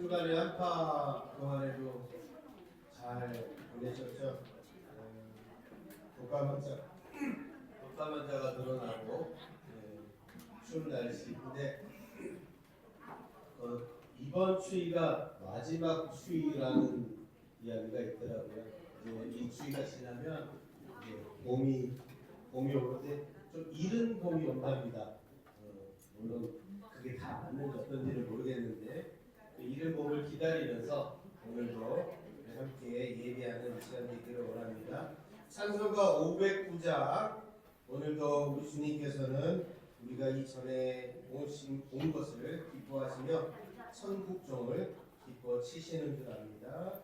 주간에 한파 동안에도 잘 보내셨죠? 독감 환자가 늘어나고 추운 날씨인데 이번 추위가 마지막 추위라는 이야기가 있더라고요. 이 추위가 지나면 봄이 오는데 좀 이른 봄이 온답니다. 물론 그게 다 맞는지 어떤지를 모르겠는데 이른 봄을 기다리면서 오늘도 함께 예배하는 시간 되기를 원합니다. 찬송가 509장 오늘도 우리 주님께서는 우리가 이전에 온 것을 기뻐하시며 천국종을 기뻐 치시는 줄 압니다.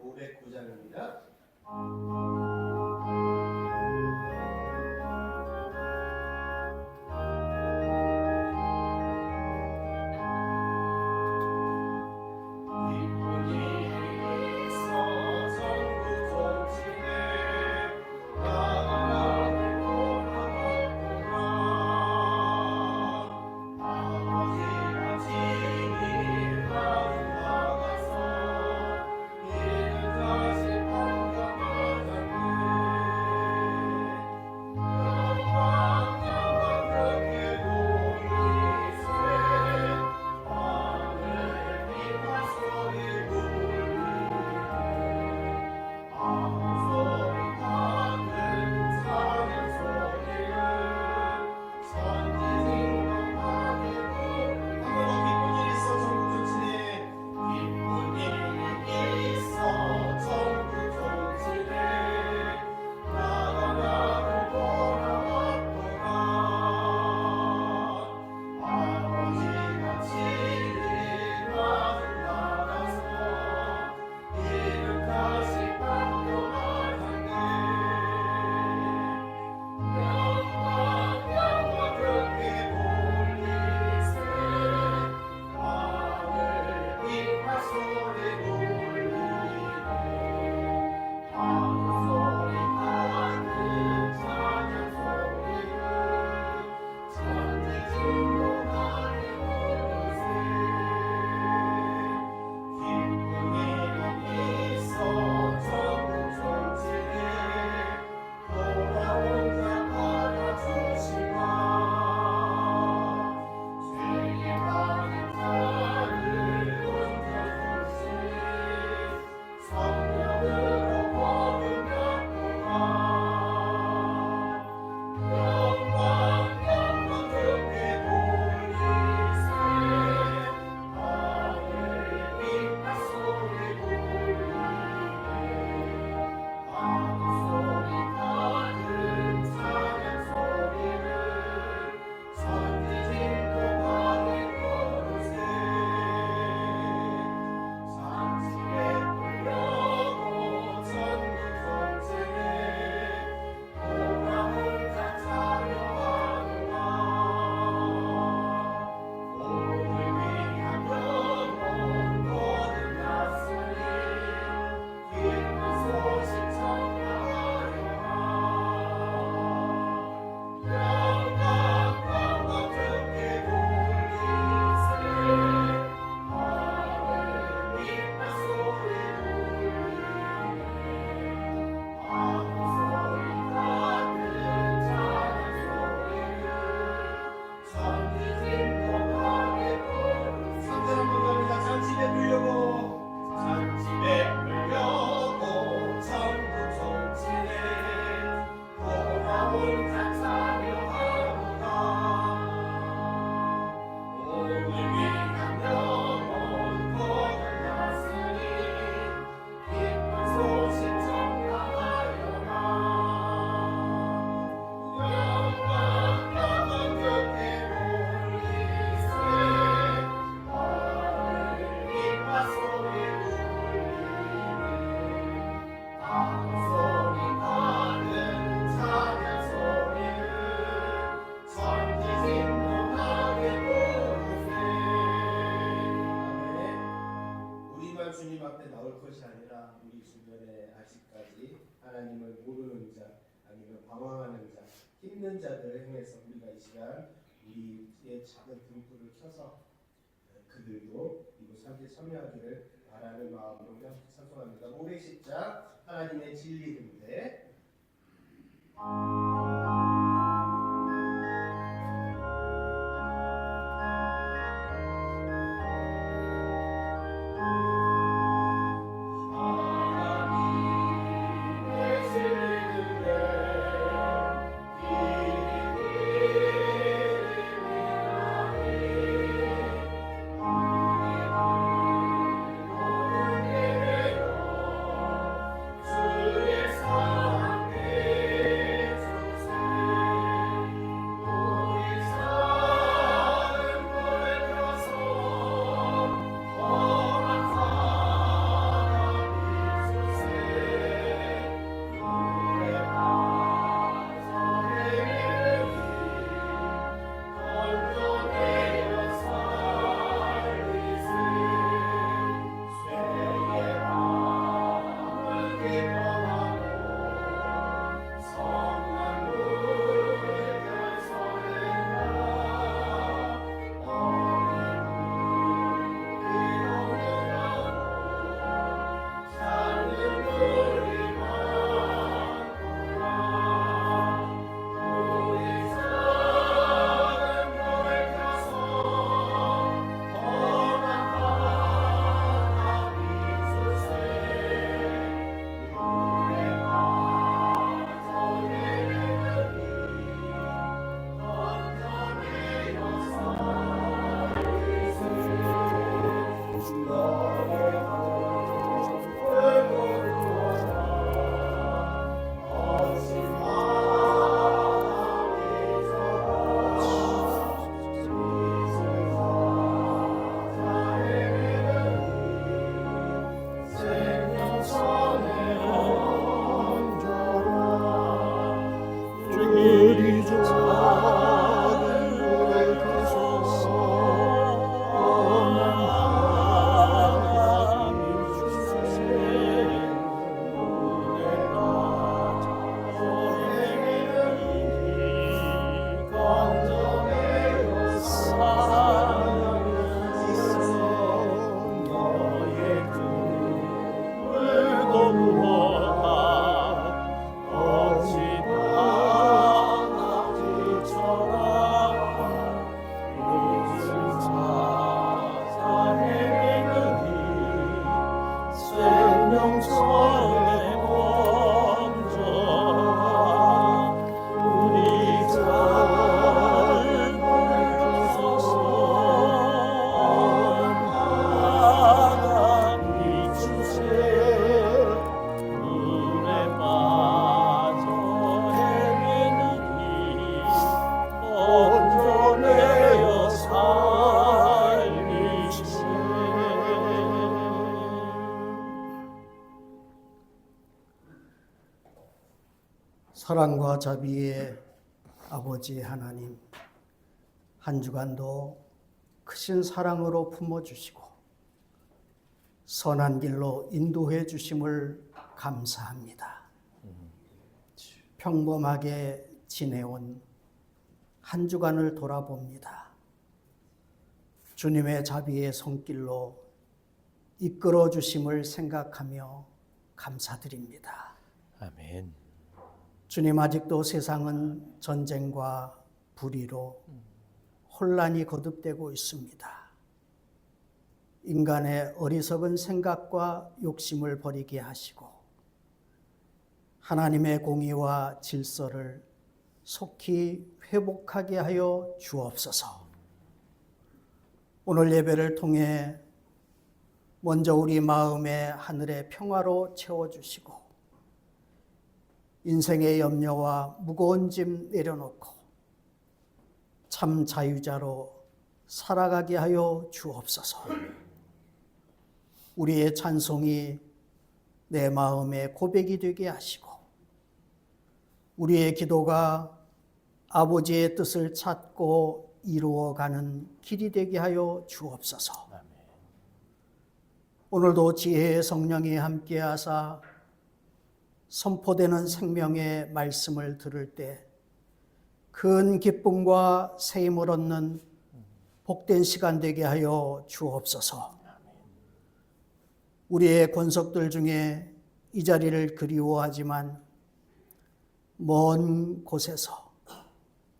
509장입니다. 주님 앞에 나올 것이 아니라 우리 주변에 아직까지 하나님을 모르는 자, 아니면 방황하는 자, 힘든 자들을 향해서 우리가 이 시간 우리의 작은 등불을 켜서 그들도 함께 참여하기를 바라는 마음으로 함께 찬송합니다. 모래시작 하나님의 진리 등대. 사랑과 자비의 아버지 하나님, 한 주간도 크신 사랑으로 품어주시고 선한 길로 인도해 주심을 감사합니다. 평범하게 지내온 한 주간을 돌아봅니다. 주님의 자비의 손길로 이끌어 주심을 생각하며 감사드립니다. 아멘. 주님, 아직도 세상은 전쟁과 불의로 혼란이 거듭되고 있습니다. 인간의 어리석은 생각과 욕심을 버리게 하시고 하나님의 공의와 질서를 속히 회복하게 하여 주옵소서. 오늘 예배를 통해 먼저 우리 마음의 하늘의 평화로 채워주시고 인생의 염려와 무거운 짐 내려놓고 참 자유자로 살아가게 하여 주옵소서. 우리의 찬송이 내 마음의 고백이 되게 하시고 우리의 기도가 아버지의 뜻을 찾고 이루어가는 길이 되게 하여 주옵소서. 오늘도 지혜의 성령이 함께하사 선포되는 생명의 말씀을 들을 때 큰 기쁨과 새 힘을 얻는 복된 시간 되게 하여 주옵소서. 우리의 권속들 중에 이 자리를 그리워하지만 먼 곳에서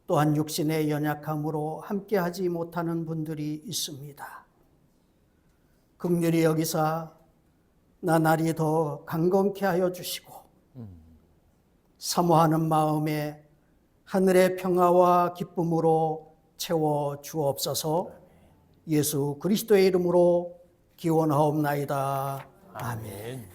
또한 육신의 연약함으로 함께하지 못하는 분들이 있습니다. 긍휼히 여기사 나날이 더 강건케 하여 주시고 사모하는 마음에 하늘의 평화와 기쁨으로 채워 주옵소서. 예수 그리스도의 이름으로 기원하옵나이다. 아멘.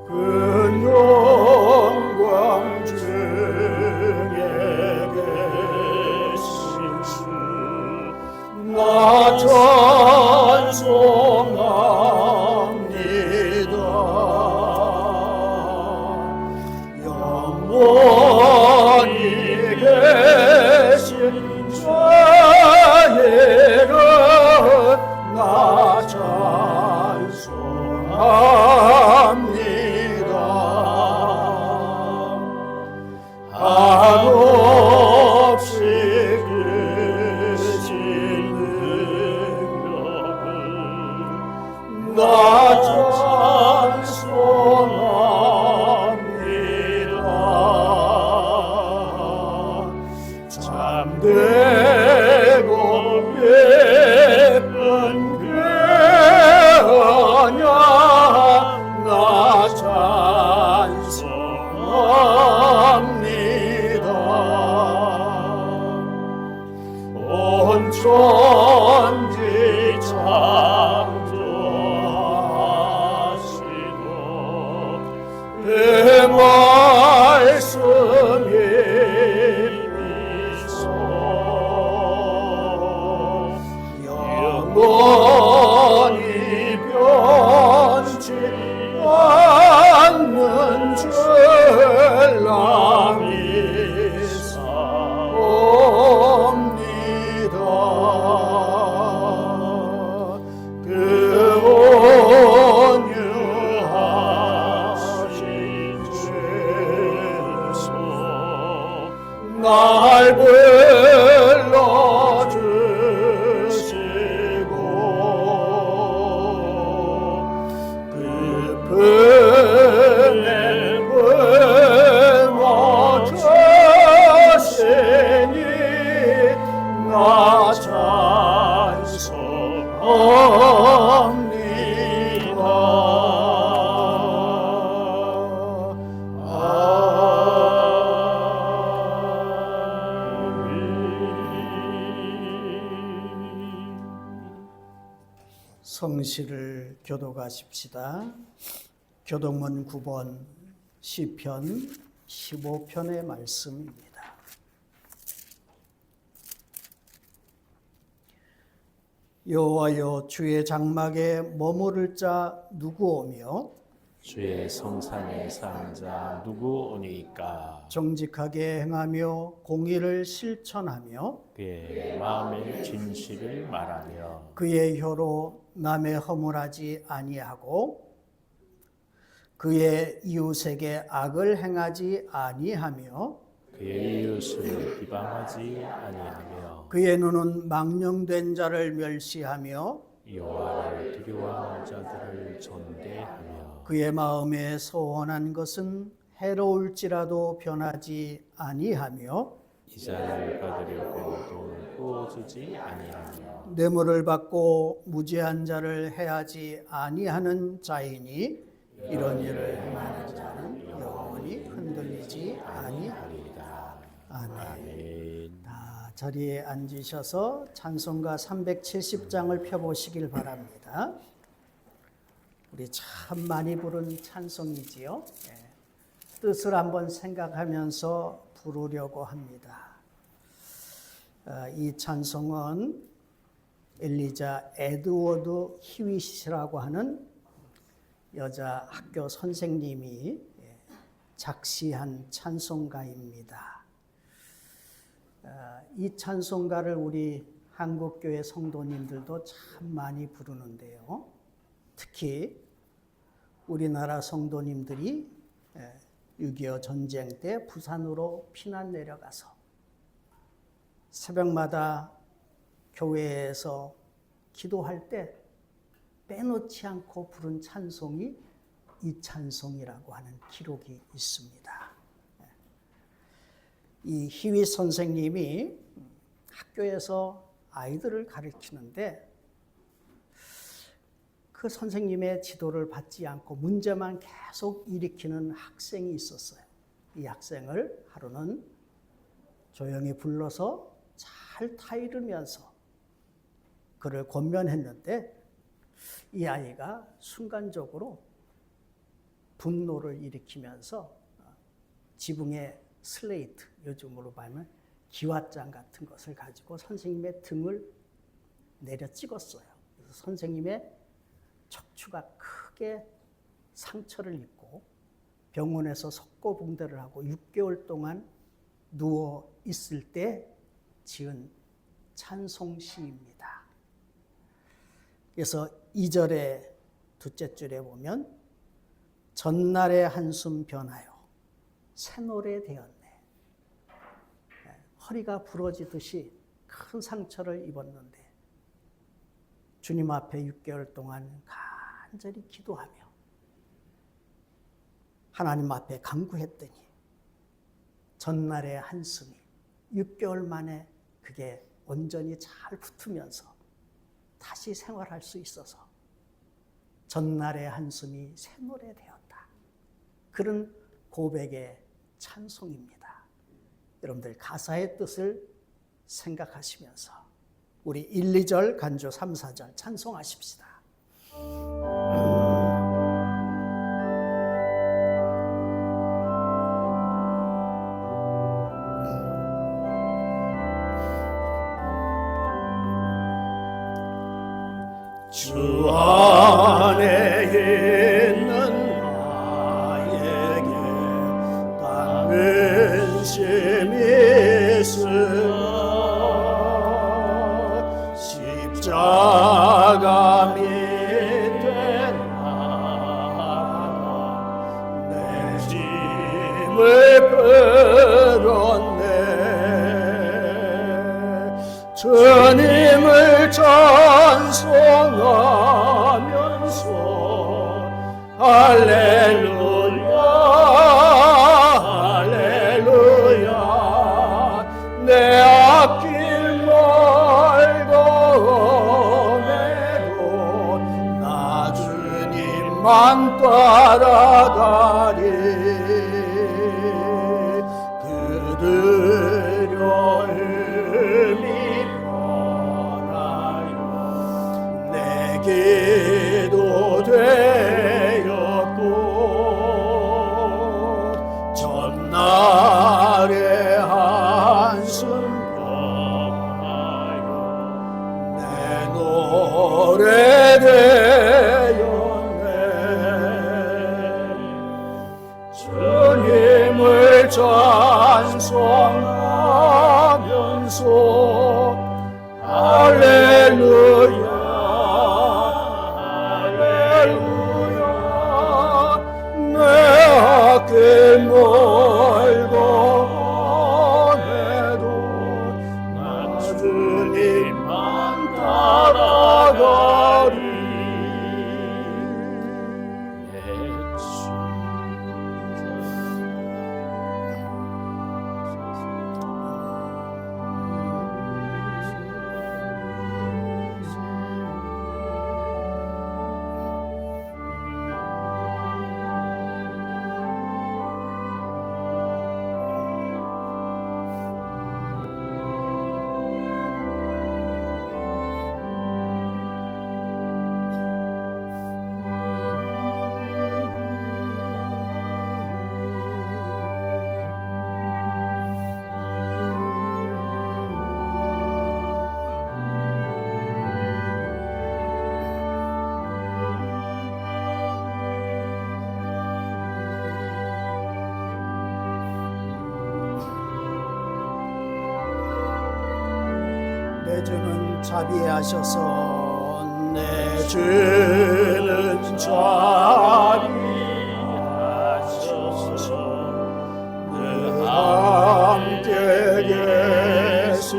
큰 영광 중에 계신 주 나 찬송합니다. 영원히 계신 자애를 나 찬송합니다. 한없이 크신 능력을 나 찬송합니다. 참되고 예쁜 그 언약 나 찬송합니다. 온 천지 창조하시고 그 말씀이 미소 영원히 변치 않는 전랑이 사옵니다. 그 온유하신 죄소 날 불러주시고 그 품에 품어주시니 나 성시를 교독하십시다. 교독문 9번 시편 15편의 말씀입니다. 여호와여, 주의 장막에 머무를 자 누구 오며 주의 성산에 사는 자 누구 오니까. 정직하게 행하며 공의를 실천하며 그의 마음의 진실을 말하며 그의 혀로 남의 허물하지 아니하고 그의 이웃에게 악을 행하지 아니하며 그의 이웃을 비방하지 아니하며 그의 눈은 망령된 자를 멸시하며 여호와를 두려워하는 자들을 존대하며 그의 마음에 소원한 것은 해로울지라도 변하지 아니하며 이자를 받으려고 돈을 꾸어주지 아니하며 뇌물을 받고 무죄한 자를 해하지 아니하는 자이니 이런 일을 행하는 자는 영원히 흔들리지 아니하리이다. 아멘. 아멘. 다 자리에 앉으셔서 찬송가 370장을 펴보시길 바랍니다. 우리 참 많이 부른 찬송이지요. 뜻을 한번 생각하면서 부르려고 합니다. 이 찬송은 엘리자 에드워드 히윗이라고 하는 여자 학교 선생님이 작시한 찬송가입니다. 이 찬송가를 우리 한국교회 성도님들도 참 많이 부르는데요. 특히 우리나라 성도님들이 6.25 전쟁 때 부산으로 피난 내려가서 새벽마다 교회에서 기도할 때 빼놓지 않고 부른 찬송이 이 찬송이라고 하는 기록이 있습니다. 이 희위 선생님이 학교에서 아이들을 가르치는데 그 선생님의 지도를 받지 않고 문제만 계속 일으키는 학생이 있었어요. 이 학생을 하루는 조용히 불러서 잘 타이르면서 그를 권면했는데 이 아이가 순간적으로 분노를 일으키면서 지붕에 슬레이트, 요즘으로 말하면 기왓장 같은 것을 가지고 선생님의 등을 내려 찍었어요. 그래서 선생님의 척추가 크게 상처를 입고 병원에서 석고붕대를 하고 6개월 동안 누워 있을 때 지은 찬송시입니다. 그래서 2절의 둘째 줄에 보면 전날의 한숨 변하여 새노래 되었네. 허리가 부러지듯이 큰 상처를 입었는데 주님 앞에 6개월 동안 간절히 기도하며 하나님 앞에 간구했더니 전날의 한숨이 6개월 만에 그게 온전히 잘 붙으면서 다시 생활할 수 있어서 전날의 한숨이 새노래 되었다. 그런 고백의 찬송입니다. 여러분들 가사의 뜻을 생각하시면서 우리 1, 2절 간주 3, 4절 찬송하십시다. 주 안에 있는 나에게 당근심이 있으나 십자가 밑에 나가 내 짐을 풀었네. 주님을 찬송하면서 할렐루야 할렐루야 내 앞길 멀고 오매도 나 주님만 따라가리. 그들여 기도 되었고 전날의 한숨 변하여 내 노래 되었네. 주님을 찬송하면서 할렐루야 길 멀고 오매도 나 주님만 따라가리. 내 주는 자비하셔서 내 주는 자비하셔서 늘 함께 계시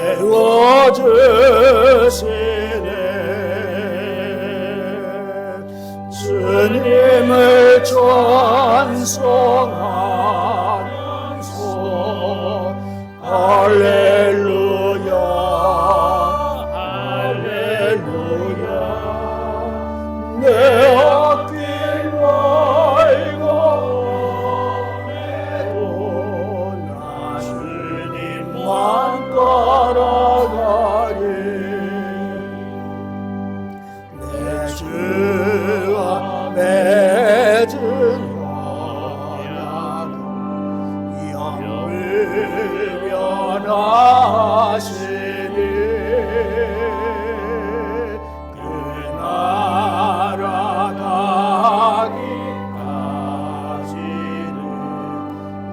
채워주시네. 주님을 찬송하면서 할렐루야 할렐루야 내 앞길 말고 나 주님만 따라가리. 내 주와 맺은 언약을 영원하시니 그 나라 가기까지는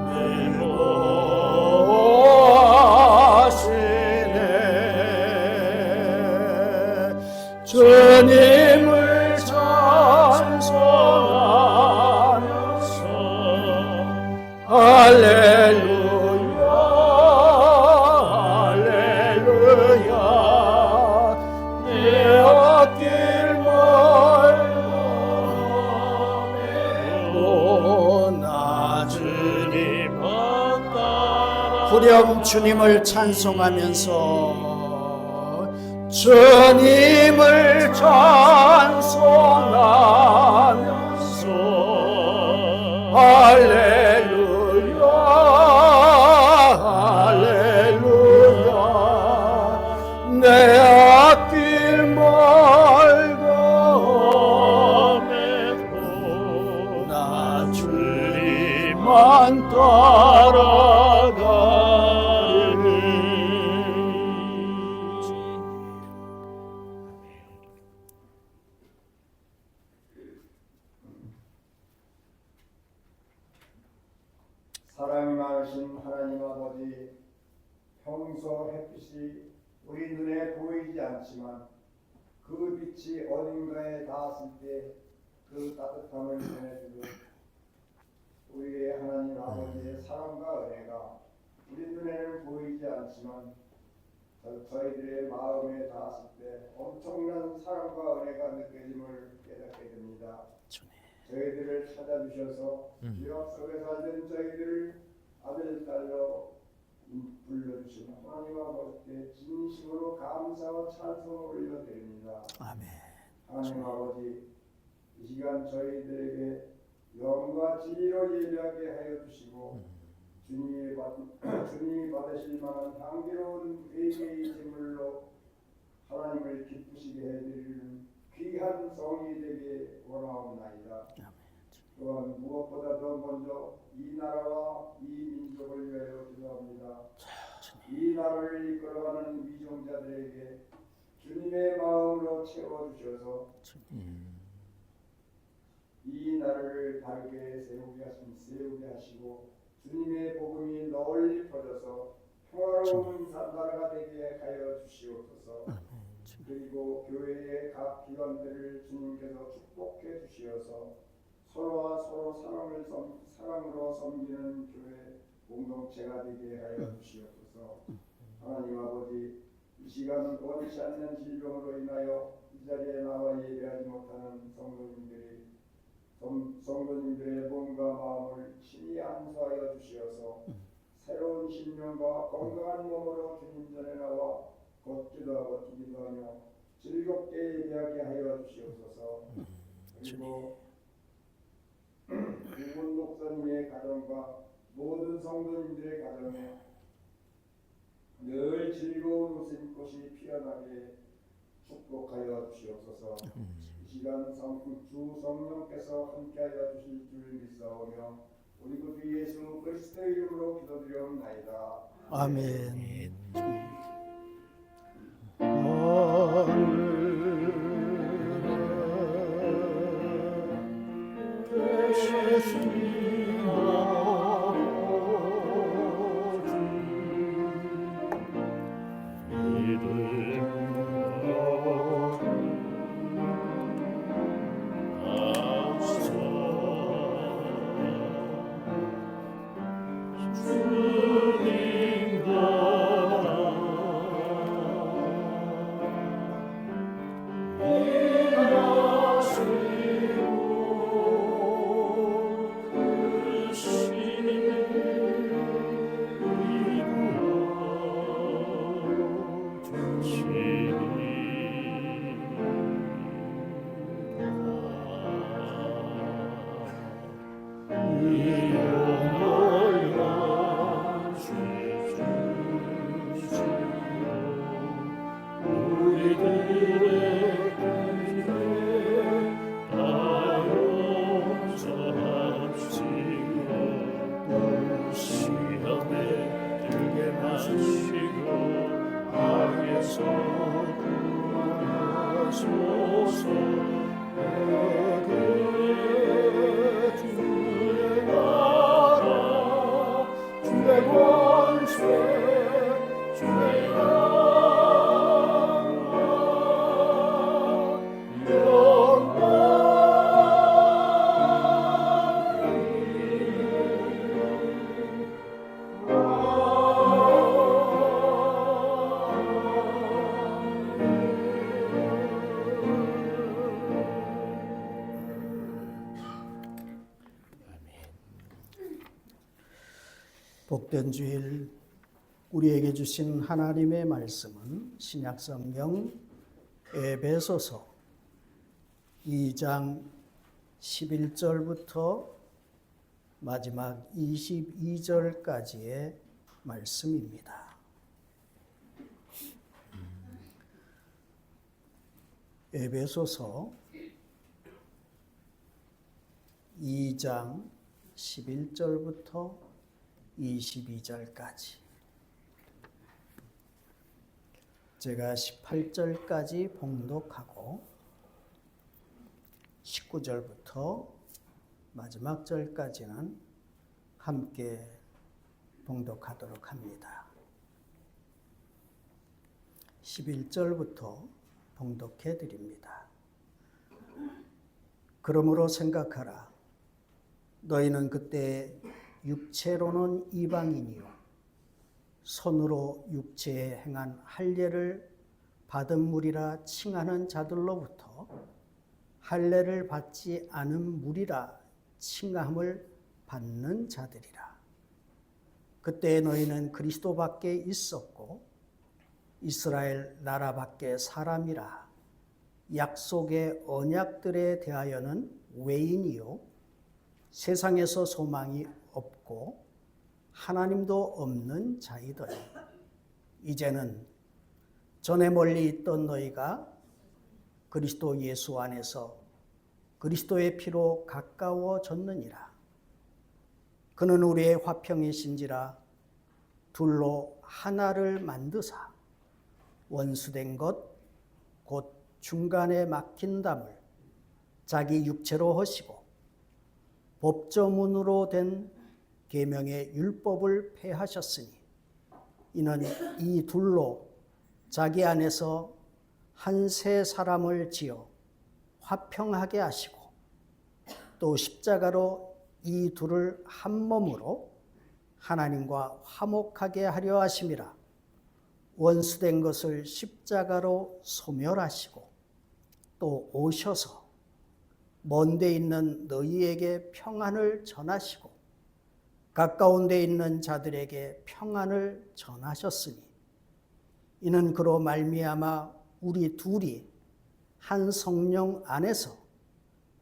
늘 모시네. 주님을 찬송하면서 할렐루야 할렐루야 내 앞길 멀고 나 주님만 따라 후렴 주님을 찬송하면서 주님을 찬송하면서 할렐루야 할렐루야 내 앞길 멀고 나 주님만 따라가리. 사랑이 많으신 하나님 아버지, 평소 햇빛이 우리 눈에 보이지 않지만 그 빛이 어딘가에 닿았을 때 그 따뜻함을 전해주는 우리의 하나님 아버지의 사랑과 은혜가 우리 눈에는 보이지 않지만 저희들의 마음에 닿았을 때 엄청난 사랑과 은혜가 느껴짐을 깨닫게 됩니다. 저희들을 찾아주셔서 유럽 속에 살던 저희들을 아들, 딸로 불러주신 하나님 아버지께 진심으로 감사와 찬송을 올려드립니다. 아멘. 하나님 아버지, 이 시간 저희들에게 영과 진리로 예배하게 하여 주시고 주님이 받으실 만한 향기로운 회개의 제물로 하나님을 기쁘시게 해드리는 귀한 성이 되게 원하옵나이다. 또한 무엇보다도 먼저 이 나라와 이 민족을 위하여 기도합니다. 이 나라를 이끌어가는 위정자들에게 주님의 마음으로 채워주셔서 이 나라를 다르게 세우게 하시고 주님의 복음이 널리 퍼져서 평화로운 나라가 되게 하여 주시옵소서. 그리고 교회의 각 기관들을 주님께서 축복해 주시어서 서로와 서로 사랑으로 섬기는 교회 공동체가 되게 하여 주시옵소서. 하나님 아버지, 이 시간 원치 않는 질병으로 인하여 이 자리에 나와 예배하지 못하는 성도님들의 몸과 마음을 친히 안수하여 주시어서 새로운 신명과 건강한 몸으로 주님 전에 나와 걷기도 하고 뛰기도 하며 즐겁게 예배하게 하여 주시옵소서. 그리고 구분 목사님의 가정과 모든 성도님들의 가정에 늘 즐거운 웃음꽃이 피어나게 축복하여 주시옵소서. 이 시간 주 성령께서 함께하여 주실 줄 믿사오며 우리 구주 예수 그리스도의 이름으로 기도드리옵나이다. 아멘. 구하소서. 내게 주의 나라 주의 권세 주의 영광 복된 주일 우리에게 주신 하나님의 말씀은 신약성경 에베소서 2장 11절부터 마지막 22절까지의 말씀입니다. 에베소서 2장 11절부터 22절까지, 제가 18절까지 봉독하고 19절부터 마지막 절까지는 함께 봉독하도록 합니다. 11절부터 봉독해 드립니다. 그러므로 생각하라. 너희는 그때 육체로는 이방인이요 손으로 육체에 행한 할례를 받은 무리라 칭하는 자들로부터 할례를 받지 않은 무리라 칭함을 받는 자들이라. 그때 너희는 그리스도 밖에 있었고 이스라엘 나라 밖에 사람이라. 약속의 언약들에 대하여는 외인이요 세상에서 소망이 없고 하나님도 없는 자이더니 이제는 전에 멀리 있던 너희가 그리스도 예수 안에서 그리스도의 피로 가까워졌느니라. 그는 우리의 화평이신지라 둘로 하나를 만드사 원수된 것 곧 중간에 막힌 담을 자기 육체로 하시고 법조문으로 된 계명의 율법을 폐하셨으니 이는 이 둘로 자기 안에서 한 새 사람을 지어 화평하게 하시고 또 십자가로 이 둘을 한 몸으로 하나님과 화목하게 하려 하심이라. 원수된 것을 십자가로 소멸하시고 또 오셔서 먼 데 있는 너희에게 평안을 전하시고 가까운 데 있는 자들에게 평안을 전하셨으니 이는 그로 말미암아 우리 둘이 한 성령 안에서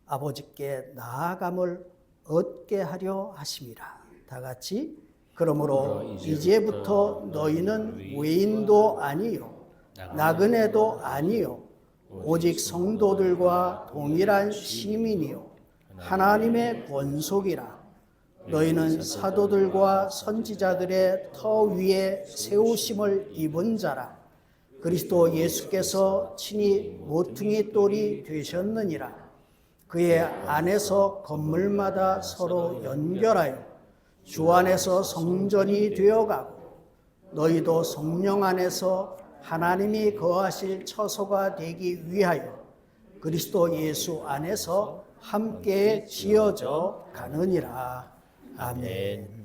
아버지께 나아감을 얻게 하려 하심이라. 다 같이 그러므로 이제부터 너희는 외인도 아니요 나그네도 아니요 오직 성도들과 동일한 시민이요 하나님의 권속이라. 너희는 사도들과 선지자들의 터 위에 세우심을 입은 자라. 그리스도 예수께서 친히 모퉁이 돌이 되셨느니라. 그의 안에서 건물마다 서로 연결하여 주 안에서 성전이 되어가고 너희도 성령 안에서 하나님이 거하실 처소가 되기 위하여 그리스도 예수 안에서 함께 지어져 가느니라. 아멘.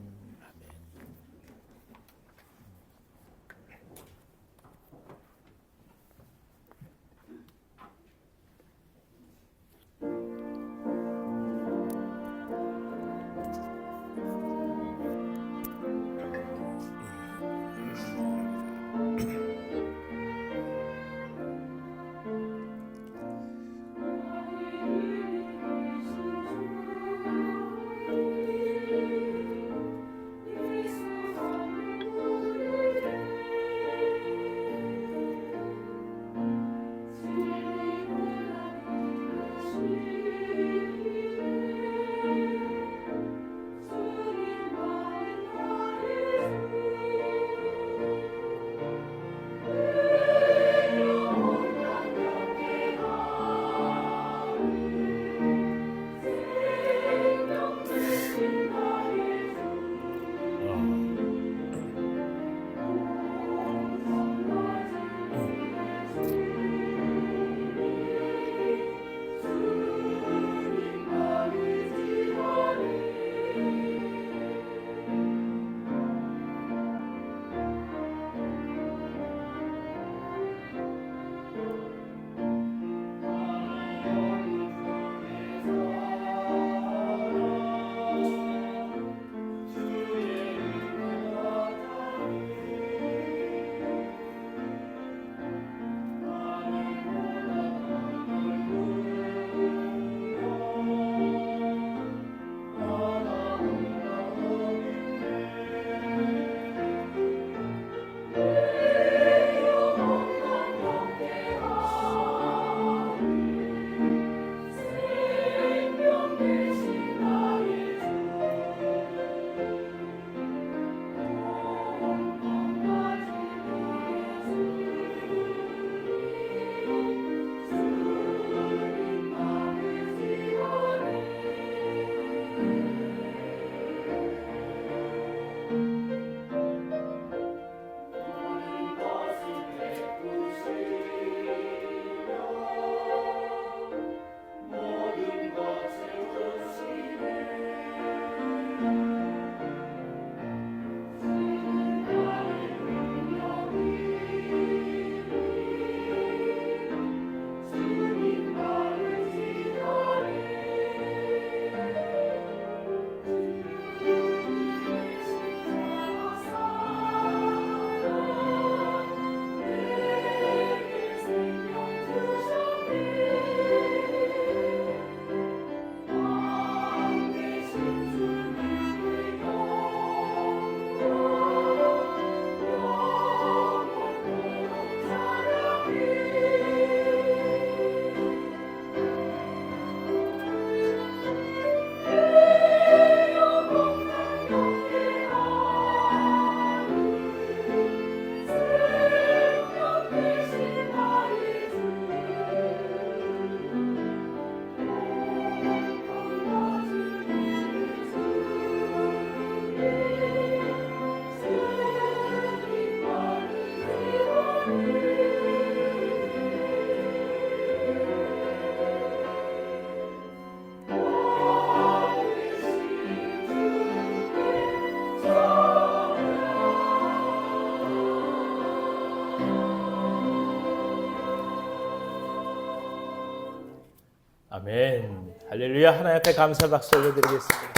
아멘. 할렐루야. 하나님 앞에 감사 박수 올려드리겠습니다.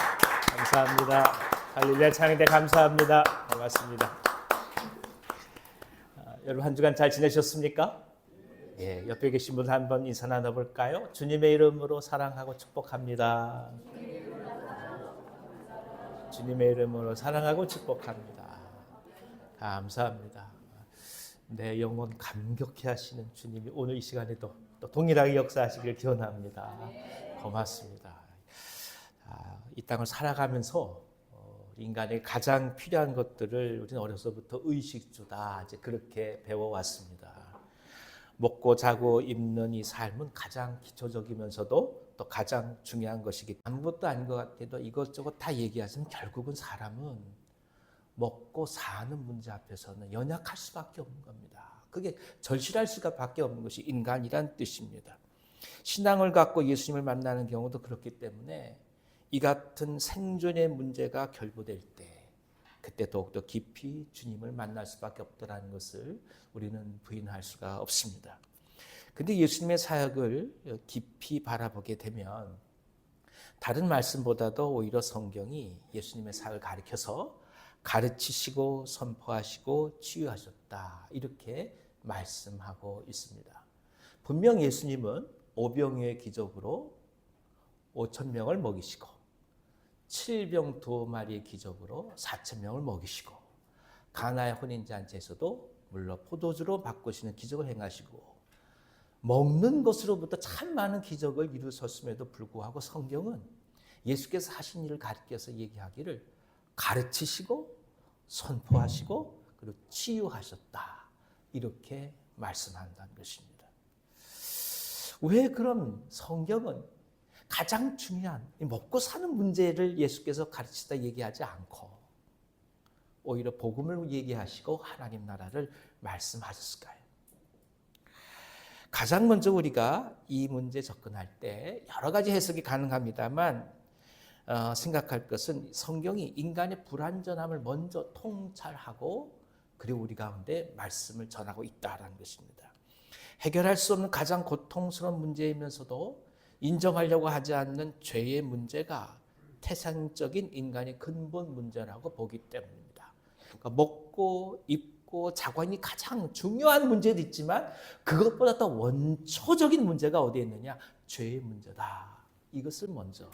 감사합니다. 할렐루야. 찬양대 감사합니다. 반갑습니다. 여러분 한 주간 잘 지내셨습니까? 예, 옆에 계신 분 한번 인사 나눠볼까요? 주님의 이름으로 사랑하고 축복합니다. 주님의 이름으로 사랑하고 축복합니다. 감사합니다. 내 영혼 감격해 하시는 주님이 오늘 이 시간에도 또 동일하게 역사하시길 기원합니다. 고맙습니다. 이 땅을 살아가면서 인간의 가장 필요한 것들을 우리는 어려서부터 의식주다 이제 그렇게 배워왔습니다. 먹고 자고 입는 이 삶은 가장 기초적이면서도 또 가장 중요한 것이기 때문에 아무것도 아닌 것 같아도 이것저것 다 얘기하시면 결국은 사람은 먹고 사는 문제 앞에서는 연약할 수밖에 없는 겁니다. 그게 절실할 수밖에 없는 것이 인간이란 뜻입니다. 신앙을 갖고 예수님을 만나는 경우도 그렇기 때문에 이 같은 생존의 문제가 결부될 때 그때 더욱더 깊이 주님을 만날 수밖에 없다는 것을 우리는 부인할 수가 없습니다. 그런데 예수님의 사역을 깊이 바라보게 되면 다른 말씀보다도 오히려 성경이 예수님의 사역을 가리켜서 가르치시고 선포하시고 치유하셨다 이렇게 말씀하고 있습니다. 분명 예수님은 오병이어의 기적으로 5,000명을 먹이시고 7병 2마리의 기적으로 4,000명을 먹이시고 가나의 혼인잔치에서도 물론 포도주로 바꾸시는 기적을 행하시고 먹는 것으로부터 참 많은 기적을 이루셨음에도 불구하고 성경은 예수께서 하신 일을 가르쳐서 얘기하기를 가르치시고 선포하시고 그리고 치유하셨다 이렇게 말씀한다는 것입니다. 왜 그럼 성경은 가장 중요한 먹고 사는 문제를 예수께서 가르치다 얘기하지 않고 오히려 복음을 얘기하시고 하나님 나라를 말씀하셨을까요? 가장 먼저 우리가 이 문제에 접근할 때 여러 가지 해석이 가능합니다만 생각할 것은 성경이 인간의 불완전함을 먼저 통찰하고 그리고 우리 가운데 말씀을 전하고 있다는 것입니다. 해결할 수 없는 가장 고통스러운 문제이면서도 인정하려고 하지 않는 죄의 문제가 태생적인 인간의 근본 문제라고 보기 때문입니다. 그러니까 먹고 입고 자관이 가장 중요한 문제도 있지만 그것보다 더 원초적인 문제가 어디에 있느냐? 죄의 문제다. 이것을 먼저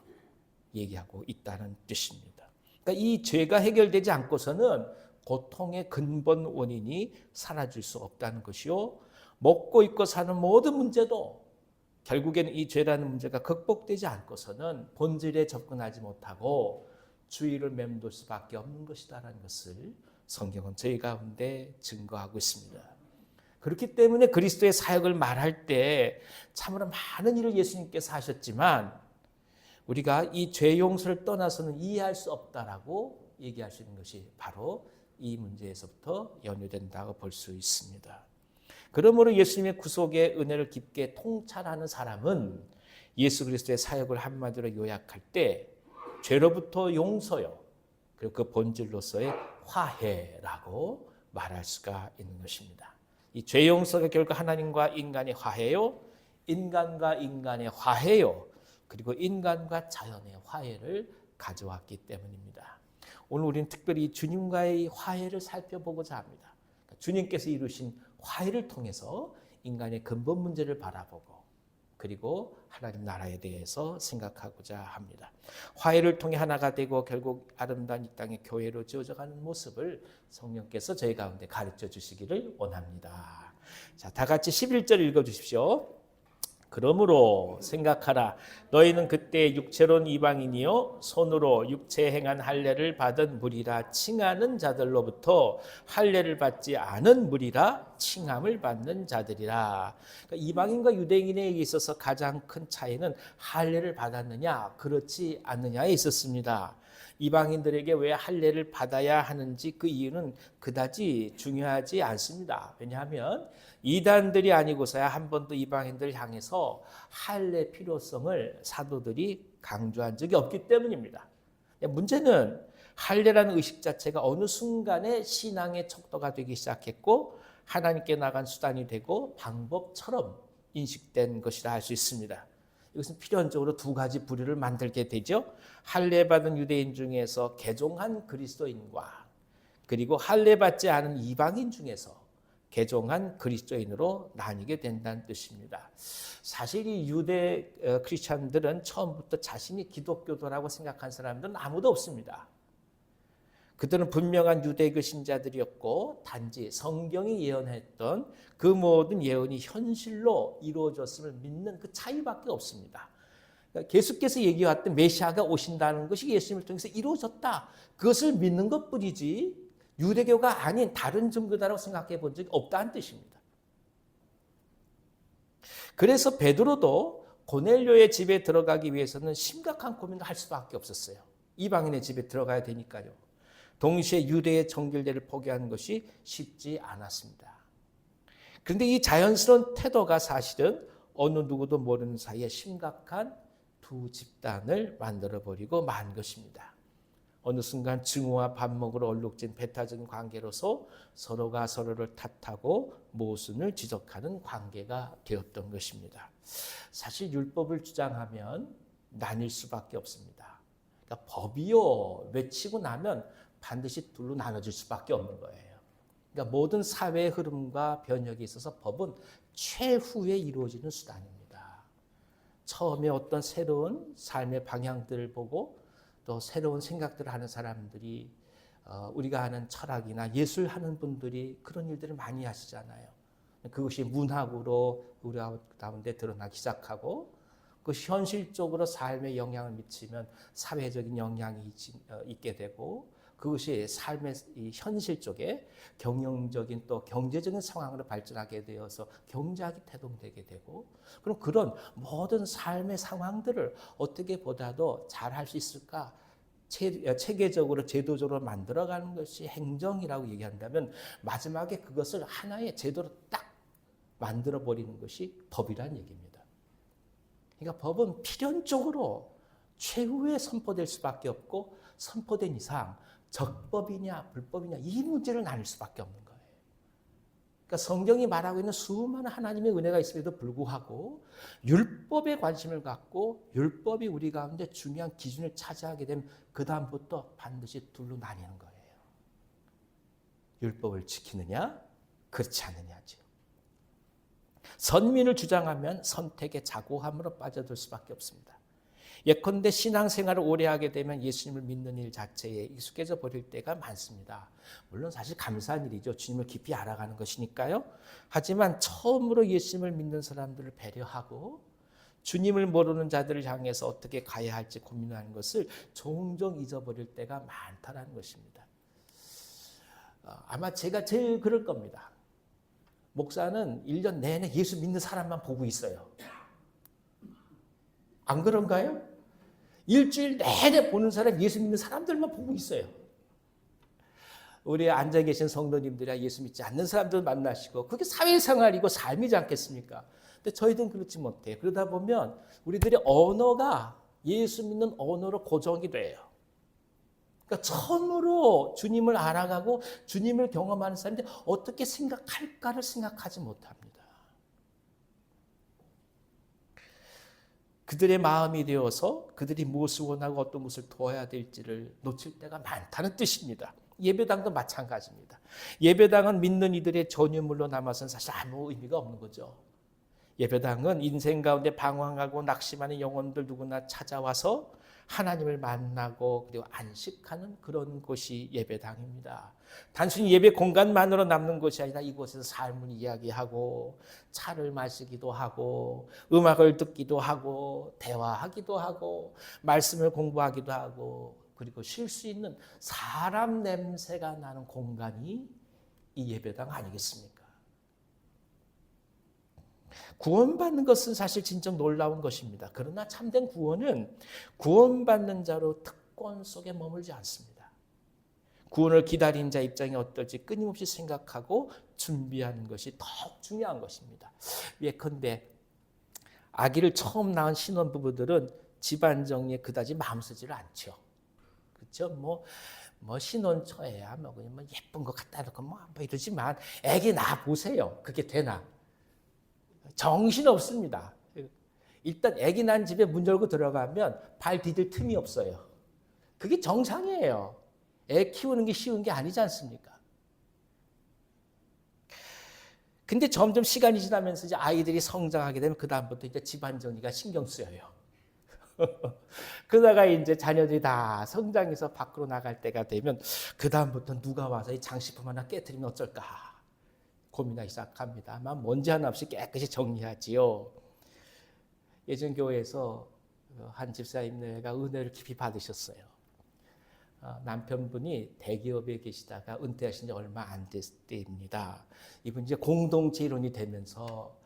얘기하고 있다는 뜻입니다. 그러니까 이 죄가 해결되지 않고서는 고통의 근본 원인이 사라질 수 없다는 것이요. 먹고 입고 사는 모든 문제도 결국에는 이 죄라는 문제가 극복되지 않고서는 본질에 접근하지 못하고 주의를 맴돌 수밖에 없는 것이다라는 것을 성경은 저희 가운데 증거하고 있습니다. 그렇기 때문에 그리스도의 사역을 말할 때 참으로 많은 일을 예수님께서 하셨지만 우리가 이 죄 용서를 떠나서는 이해할 수 없다라고 얘기할 수 있는 것이 바로 이 문제에서부터 연유된다고 볼 수 있습니다. 그러므로 예수님의 구속의 은혜를 깊게 통찰하는 사람은 예수 그리스도의 사역을 한마디로 요약할 때 죄로부터 용서요. 그리고 그 본질로서의 화해라고 말할 수가 있는 것입니다. 이 죄 용서가 결국 하나님과 인간의 화해요. 인간과 인간의 화해요. 그리고 인간과 자연의 화해를 가져왔기 때문입니다. 오늘 우리는 특별히 주님과의 화해를 살펴보고자 합니다. 주님께서 이루신 화해를 통해서 인간의 근본 문제를 바라보고 그리고 하나님 나라에 대해서 생각하고자 합니다. 화해를 통해 하나가 되고 결국 아름다운 이 땅의 교회로 지어져가는 모습을 성령께서 저희 가운데 가르쳐 주시기를 원합니다. 자, 다 같이 11절 읽어주십시오. 그러므로 생각하라. 너희는 그때 육체론 이방인이요 손으로 육체 행한 할례를 받은 무리라 칭하는 자들로부터 할례를 받지 않은 무리라 칭함을 받는 자들이라. 그러니까 이방인과 유대인에 있어서 가장 큰 차이는 할례를 받았느냐 그렇지 않느냐에 있었습니다. 이방인들에게 왜 할례를 받아야 하는지 그 이유는 그다지 중요하지 않습니다. 왜냐하면 이단들이 아니고서야 한 번도 이방인들을 향해서 할례 필요성을 사도들이 강조한 적이 없기 때문입니다. 문제는 할례라는 의식 자체가 어느 순간에 신앙의 척도가 되기 시작했고 하나님께 나간 수단이 되고 방법처럼 인식된 것이라 할 수 있습니다. 이것은 필연적으로 두 가지 부류를 만들게 되죠. 할례받은 유대인 중에서 개종한 그리스도인과 그리고 할례받지 않은 이방인 중에서 개종한 그리스도인으로 나뉘게 된다는 뜻입니다. 사실 이 유대 크리스찬들은 처음부터 자신이 기독교도라고 생각한 사람들은 아무도 없습니다. 그들은 분명한 유대교 신자들이었고 단지 성경이 예언했던 그 모든 예언이 현실로 이루어졌음을 믿는 그 차이밖에 없습니다. 그러니까 계속해서 얘기해왔던 메시아가 오신다는 것이 예수님을 통해서 이루어졌다. 그것을 믿는 것뿐이지 유대교가 아닌 다른 종교다라고 생각해 본 적이 없다는 뜻입니다. 그래서 베드로도 고넬료의 집에 들어가기 위해서는 심각한 고민을 할 수밖에 없었어요. 이방인의 집에 들어가야 되니까요. 동시에 유대의 정결례를 포기하는 것이 쉽지 않았습니다. 그런데 이 자연스러운 태도가 사실은 어느 누구도 모르는 사이에 심각한 두 집단을 만들어버리고 만 것입니다. 어느 순간 증오와 밥 먹으러 얼룩진 배타적인 관계로서 서로가 서로를 탓하고 모순을 지적하는 관계가 되었던 것입니다. 사실 율법을 주장하면 나뉠 수밖에 없습니다. 그러니까 법이요 외치고 나면 반드시 둘로 나눠질 수밖에 없는 거예요. 그러니까 모든 사회의 흐름과 변혁에 있어서 법은 최후에 이루어지는 수단입니다. 처음에 어떤 새로운 삶의 방향들을 보고 또 새로운 생각들을 하는 사람들이 우리가 아는 철학이나 예술하는 분들이 그런 일들을 많이 하시잖아요. 그것이 문학으로 우리 가운데 드러나기 시작하고 그것이 현실적으로 삶에 영향을 미치면 사회적인 영향이 있게 되고 그것이 삶의 현실 쪽에 경영적인 또 경제적인 상황으로 발전하게 되어서 경제학이 태동되게 되고 그럼 그런 모든 삶의 상황들을 어떻게 보다도 잘할 수 있을까? 체계적으로 제도적으로 만들어가는 것이 행정이라고 얘기한다면 마지막에 그것을 하나의 제도로 딱 만들어버리는 것이 법이라는 얘기입니다. 그러니까 법은 필연적으로 최후에 선포될 수밖에 없고 선포된 이상 적법이냐 불법이냐 이 문제를 나눌 수밖에 없는 거예요. 그러니까 성경이 말하고 있는 수많은 하나님의 은혜가 있음에도 불구하고 율법에 관심을 갖고 율법이 우리 가운데 중요한 기준을 차지하게 되면 그 다음부터 반드시 둘로 나뉘는 거예요. 율법을 지키느냐 그렇지 않느냐죠. 선민을 주장하면 선택의 자고함으로 빠져들 수밖에 없습니다. 예컨대 신앙생활을 오래 하게 되면 예수님을 믿는 일 자체에 익숙해져 버릴 때가 많습니다. 물론 사실 감사한 일이죠. 주님을 깊이 알아가는 것이니까요. 하지만 처음으로 예수님을 믿는 사람들을 배려하고 주님을 모르는 자들을 향해서 어떻게 가야 할지 고민하는 것을 종종 잊어버릴 때가 많다는 것입니다. 아마 제가 제일 그럴 겁니다. 목사는 1년 내내 예수 믿는 사람만 보고 있어요. 안 그런가요? 일주일 내내 보는 사람, 예수 믿는 사람들만 보고 있어요. 우리 앉아 계신 성도님들이야 예수 믿지 않는 사람들 만나시고 그게 사회생활이고 삶이지 않겠습니까? 근데 저희들은 그렇지 못해요. 그러다 보면 우리들의 언어가 예수 믿는 언어로 고정이 돼요. 그러니까 처음으로 주님을 알아가고 주님을 경험하는 사람들이 어떻게 생각할까를 생각하지 못합니다. 그들의 마음이 되어서 그들이 무엇을 원하고 어떤 것을 도와야 될지를 놓칠 때가 많다는 뜻입니다. 예배당도 마찬가지입니다. 예배당은 믿는 이들의 전유물로 남아서는 사실 아무 의미가 없는 거죠. 예배당은 인생 가운데 방황하고 낙심하는 영혼들 누구나 찾아와서 하나님을 만나고 그리고 안식하는 그런 곳이 예배당입니다. 단순히 예배 공간만으로 남는 것이 아니라 이곳에서 삶을 이야기하고 차를 마시기도 하고 음악을 듣기도 하고 대화하기도 하고 말씀을 공부하기도 하고 그리고 쉴 수 있는 사람 냄새가 나는 공간이 이 예배당 아니겠습니까? 구원받는 것은 사실 진정 놀라운 것입니다. 그러나 참된 구원은 구원받는 자로 특권 속에 머물지 않습니다. 구원을 기다린 자 입장이 어떨지 끊임없이 생각하고 준비하는 것이 더욱 중요한 것입니다. 예컨대 아기를 처음 낳은 신혼부부들은 집안 정리에 그다지 마음 쓰지를 않죠. 그렇죠? 뭐 신혼 초에야 뭐 그냥 예쁜 거 갖다 놓고 뭐 이러지만 아기 낳아 보세요. 그게 되나? 정신 없습니다. 일단 아기 난 집에 문 열고 들어가면 발 디딜 틈이 없어요. 그게 정상이에요. 애 키우는 게 쉬운 게 아니지 않습니까? 근데 점점 시간이 지나면서 이제 아이들이 성장하게 되면 그다음부터 이제 집안 정리가 신경 쓰여요. 그러다가 이제 자녀들이 다 성장해서 밖으로 나갈 때가 되면 그다음부터 누가 와서 이 장식품 하나 깨트리면 어쩔까 고민하기 시작합니다. 아마 먼지 하나 없이 깨끗이 정리하지요. 예전 교회에서 한 집사님네가 은혜를 깊이 받으셨어요. 남편분이 대기업에 계시다가 은퇴하신 지 얼마 안 됐을 때입니다. 이분 이제 공동체 일원이 되면서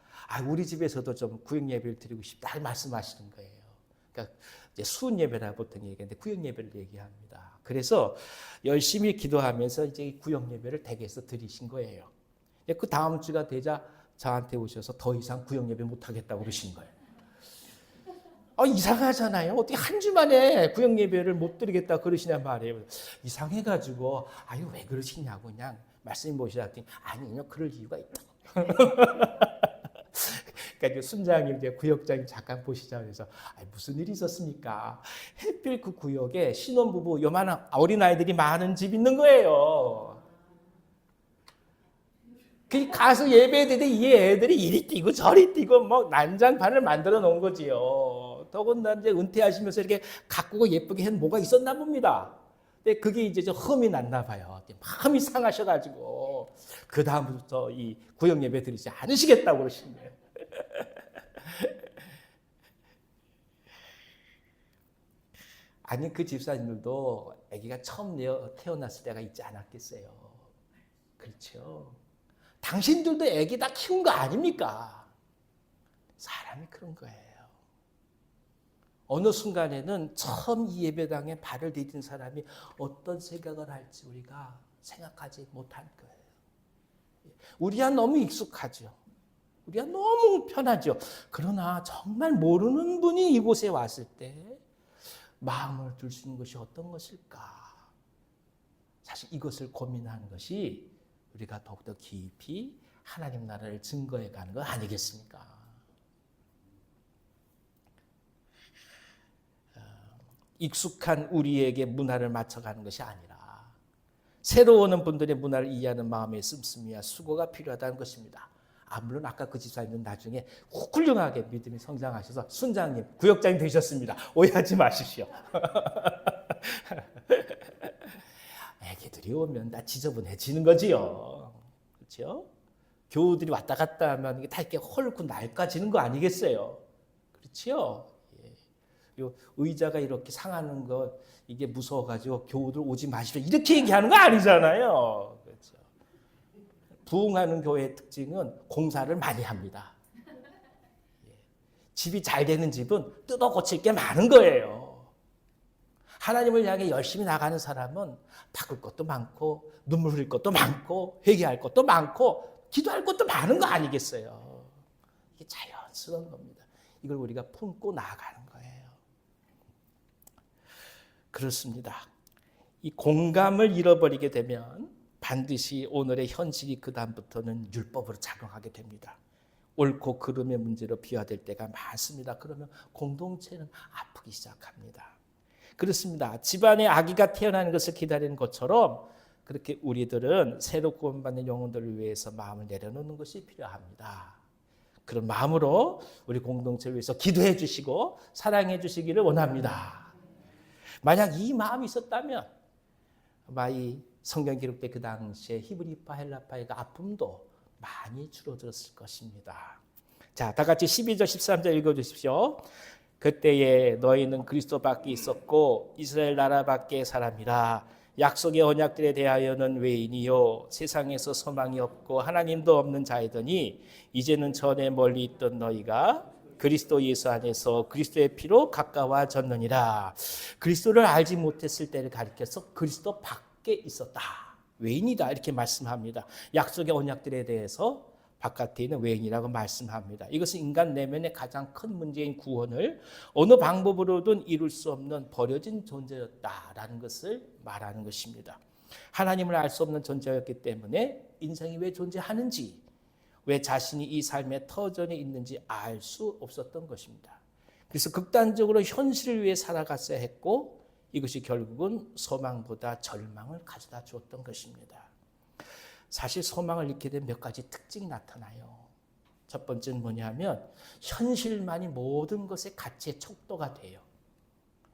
우리 집에서도 좀 구역 예배를 드리고 싶다 말씀하시는 거예요. 그러니까 이제 수은 예배라 보통 얘기하는데 구역 예배를 얘기합니다. 그래서 열심히 기도하면서 이제 구역 예배를 댁에서 드리신 거예요. 그 다음 주가 되자 저한테 오셔서 더 이상 구역 예배 못 하겠다고 그러신 거예요. 이상하잖아요. 어떻게 한 주 만에 구역 예배를 못 드리겠다 그러시냐 말이에요. 이상해가지고 왜 그러시냐고 그냥 말씀해 보시더니 아니요 그럴 이유가 있다. 그러니까 순장님 이제 구역장님 잠깐 보시자 그래서 무슨 일이 있었습니까? 하필 그 구역에 신혼부부 요만한 어린아이들이 많은 집 있는 거예요. 그 가서 예배드리는데 이 애들이 이리 뛰고 저리 뛰고 뭐 난장판을 만들어 놓은 거지요. 더군다나 이제 은퇴하시면서 이렇게 가꾸고 예쁘게 한 뭐가 있었나 봅니다. 근데 그게 이제 좀 흠이 났나 봐요. 마음이 상하셔가지고 그 다음부터 이 구역 예배 드리지 않으시겠다고 그러시는 거예요. 아니 그 집사님들도 아기가 처음 태어났을 때가 있지 않았겠어요. 그렇죠. 당신들도 아기 다 키운 거 아닙니까? 사람이 그런 거예요. 어느 순간에는 처음 이 예배당에 발을 디딘 사람이 어떤 생각을 할지 우리가 생각하지 못할 거예요. 우리야 너무 익숙하죠. 우리가 너무 편하죠. 그러나 정말 모르는 분이 이곳에 왔을 때 마음을 둘 수 있는 것이 어떤 것일까? 사실 이것을 고민하는 것이 우리가 더욱더 깊이 하나님 나라를 증거해 가는 것 아니겠습니까? 익숙한 우리에게 문화를 맞춰가는 것이 아니라 새로 오는 분들의 문화를 이해하는 마음의 씀씀이와 수고가 필요하다는 것입니다. 물론 아까 그 집사님은 나중에 훌륭하게 믿음이 성장하셔서 순장님, 구역장님 되셨습니다. 오해하지 마십시오. 애기들이 오면 다 지저분해지는 거지요. 그렇죠? 교우들이 왔다 갔다 하면 이게 다 이렇게 헐고 낡아지는 거 아니겠어요? 그렇죠? 요 의자가 이렇게 상하는 거 이게 무서워가지고 교우들 오지 마시오 이렇게 얘기하는 거 아니잖아요. 그렇죠? 부흥하는 교회의 특징은 공사를 많이 합니다. 집이 잘 되는 집은 뜯어 고칠 게 많은 거예요. 하나님을 향해 열심히 나가는 사람은 바꿀 것도 많고 눈물 흘릴 것도 많고 회개할 것도 많고 기도할 것도 많은 거 아니겠어요? 이게 자연스러운 겁니다. 이걸 우리가 품고 나아가는 거예요. 그렇습니다. 이 공감을 잃어버리게 되면 반드시 오늘의 현실이 그 다음부터는 율법으로 작용하게 됩니다. 옳고 그름의 문제로 비화될 때가 많습니다. 그러면 공동체는 아프기 시작합니다. 그렇습니다. 집안에 아기가 태어나는 것을 기다리는 것처럼 그렇게 우리들은 새로 구원받는 영혼들을 위해서 마음을 내려놓는 것이 필요합니다. 그런 마음으로 우리 공동체를 위해서 기도해 주시고 사랑해 주시기를 원합니다. 만약 이 마음이 있었다면 아마 이 성경 기록된 그 당시에 히브리파 헬라파의 아픔도 많이 줄어들었을 것입니다. 자, 다 같이 12절 13절 읽어주십시오. 그때에 너희는 그리스도 밖에 있었고 이스라엘 나라 밖의 사람이라. 약속의 언약들에 대하여는 외인이요 세상에서 소망이 없고 하나님도 없는 자이더니 이제는 전에 멀리 있던 너희가 그리스도 예수 안에서 그리스도의 피로 가까워졌느니라. 그리스도를 알지 못했을 때를 가리켜서 그리스도 밖에 있었다. 외인이다 이렇게 말씀합니다. 약속의 언약들에 대해서 바깥에 있는 외인이라고 말씀합니다. 이것은 인간 내면의 가장 큰 문제인 구원을 어느 방법으로든 이룰 수 없는 버려진 존재였다라는 것을 말하는 것입니다. 하나님을 알 수 없는 존재였기 때문에 인생이 왜 존재하는지, 왜 자신이 이 삶의 터전에 있는지 알 수 없었던 것입니다. 그래서 극단적으로 현실을 위해 살아갔어야 했고 이것이 결국은 소망보다 절망을 가져다 주었던 것입니다. 사실 소망을 잃게 되면 몇 가지 특징이 나타나요. 첫 번째는 뭐냐면 현실만이 모든 것의 가치의 척도가 돼요.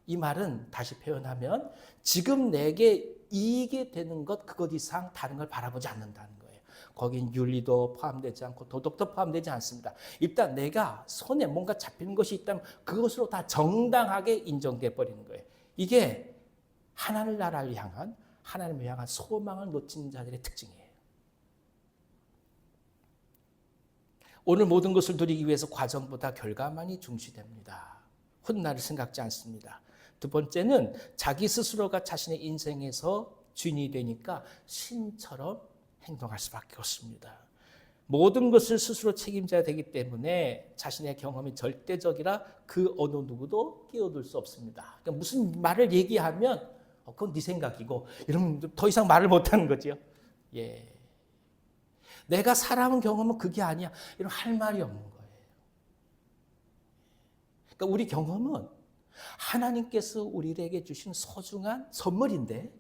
이 말은 다시 표현하면 지금 내게 이익이 되는 것 그것 이상 다른 걸 바라보지 않는다는 거예요. 거긴 윤리도 포함되지 않고 도덕도 포함되지 않습니다. 일단 내가 손에 뭔가 잡히는 것이 있다면 그것으로 다 정당하게 인정돼 버리는 거예요. 이게 하나님 나라를 향한 하나님을 향한 소망을 놓친 자들의 특징이에요. 오늘 모든 것을 누리기 위해서 과정보다 결과만이 중시됩니다. 훗날을 생각지 않습니다. 두 번째는 자기 스스로가 자신의 인생에서 주인이 되니까 신처럼 행동할 수밖에 없습니다. 모든 것을 스스로 책임져야 되기 때문에 자신의 경험이 절대적이라 그 어느 누구도 끼어들 수 없습니다. 그러니까 무슨 말을 얘기하면 그건 네 생각이고 이러면 더 이상 말을 못하는 거죠. 예. 내가 살아온 경험은 그게 아니야. 이런 할 말이 없는 거예요. 그러니까 우리 경험은 하나님께서 우리에게 주신 소중한 선물인데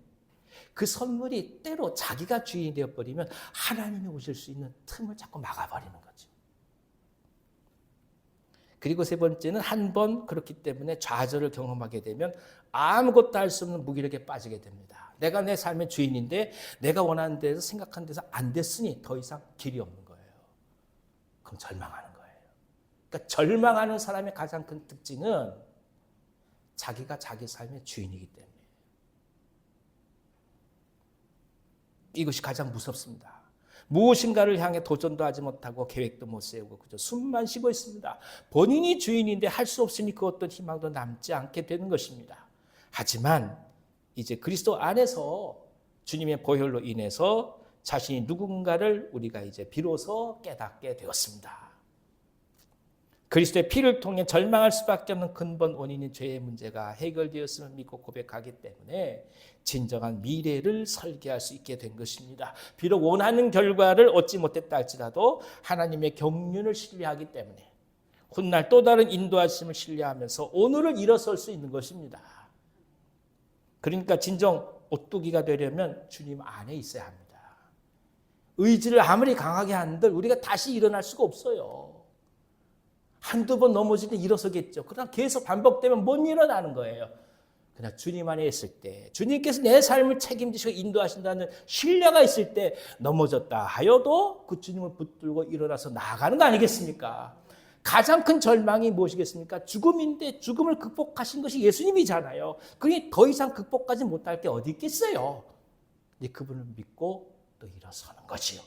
그 선물이 때로 자기가 주인이 되어버리면 하나님이 오실 수 있는 틈을 자꾸 막아버리는 거죠. 그리고 세 번째는 한 번 그렇기 때문에 좌절을 경험하게 되면 아무것도 할 수 없는 무기력에 빠지게 됩니다. 내가 내 삶의 주인인데 내가 원하는 데서 생각한 데서 안 됐으니 더 이상 길이 없는 거예요. 그럼 절망하는 거예요. 그러니까 절망하는 사람의 가장 큰 특징은 자기가 자기 삶의 주인이기 때문에 이것이 가장 무섭습니다. 무엇인가를 향해 도전도 하지 못하고 계획도 못 세우고 그저 숨만 쉬고 있습니다. 본인이 주인인데 할 수 없으니 그 어떤 희망도 남지 않게 되는 것입니다. 하지만 이제 그리스도 안에서 주님의 보혈로 인해서 자신이 누군가를 우리가 이제 비로소 깨닫게 되었습니다. 그리스도의 피를 통해 절망할 수밖에 없는 근본 원인인 죄의 문제가 해결되었음을 믿고 고백하기 때문에 진정한 미래를 설계할 수 있게 된 것입니다. 비록 원하는 결과를 얻지 못했다 할지라도 하나님의 경륜을 신뢰하기 때문에 훗날 또 다른 인도하심을 신뢰하면서 오늘을 일어설 수 있는 것입니다. 그러니까 진정 오뚜기가 되려면 주님 안에 있어야 합니다. 의지를 아무리 강하게 한들 우리가 다시 일어날 수가 없어요. 한두 번 넘어질 때 일어서겠죠. 그러나 계속 반복되면 못 일어나는 거예요. 그러나 주님 안에 있을 때 주님께서 내 삶을 책임지시고 인도하신다는 신뢰가 있을 때 넘어졌다 하여도 그 주님을 붙들고 일어나서 나아가는 거 아니겠습니까? 가장 큰 절망이 무엇이겠습니까? 죽음인데 죽음을 극복하신 것이 예수님이잖아요. 그러니 더 이상 극복하지 못할 게 어디 있겠어요. 이제 그분을 믿고 또 일어서는 거지요.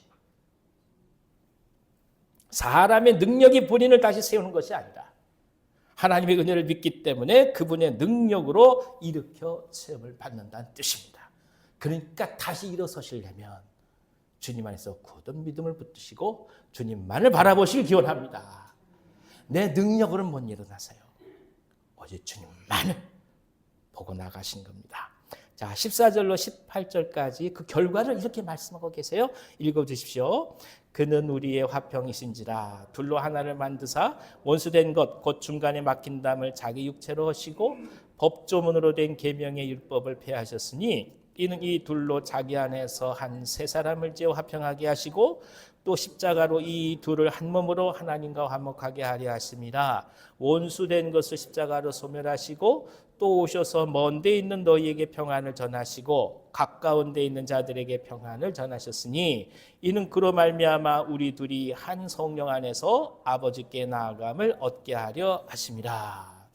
사람의 능력이 본인을 다시 세우는 것이 아니라 하나님의 은혜를 믿기 때문에 그분의 능력으로 일으켜 체험을 받는다는 뜻입니다. 그러니까 다시 일어서시려면 주님 안에서 굳은 믿음을 붙드시고 주님만을 바라보시길 기원합니다. 내 능력으로는 못 일어나세요. 오직 주님만을 보고 나가신 겁니다. 자, 14절로 18절까지 그 결과를 이렇게 말씀하고 계세요. 읽어주십시오. 그는 우리의 화평이신지라 둘로 하나를 만드사 원수된 것 곧 중간에 막힌 담을 자기 육체로 하시고 법조문으로 된 계명의 율법을 폐하셨으니 이는 이 둘로 자기 안에서 한 세 사람을 지어 화평하게 하시고 또 십자가로 이 둘을 한 몸으로 하나님과 화목하게 하려 하심이라. 원수된 것을 십자가로 소멸하시고 또 오셔서 먼 데 있는 너희에게 평안을 전하시고 가까운 데 있는 자들에게 평안을 전하셨으니 이는 그로 말미암아 우리 둘이 한 성령 안에서 아버지께 나아감을 얻게 하려 하심이라.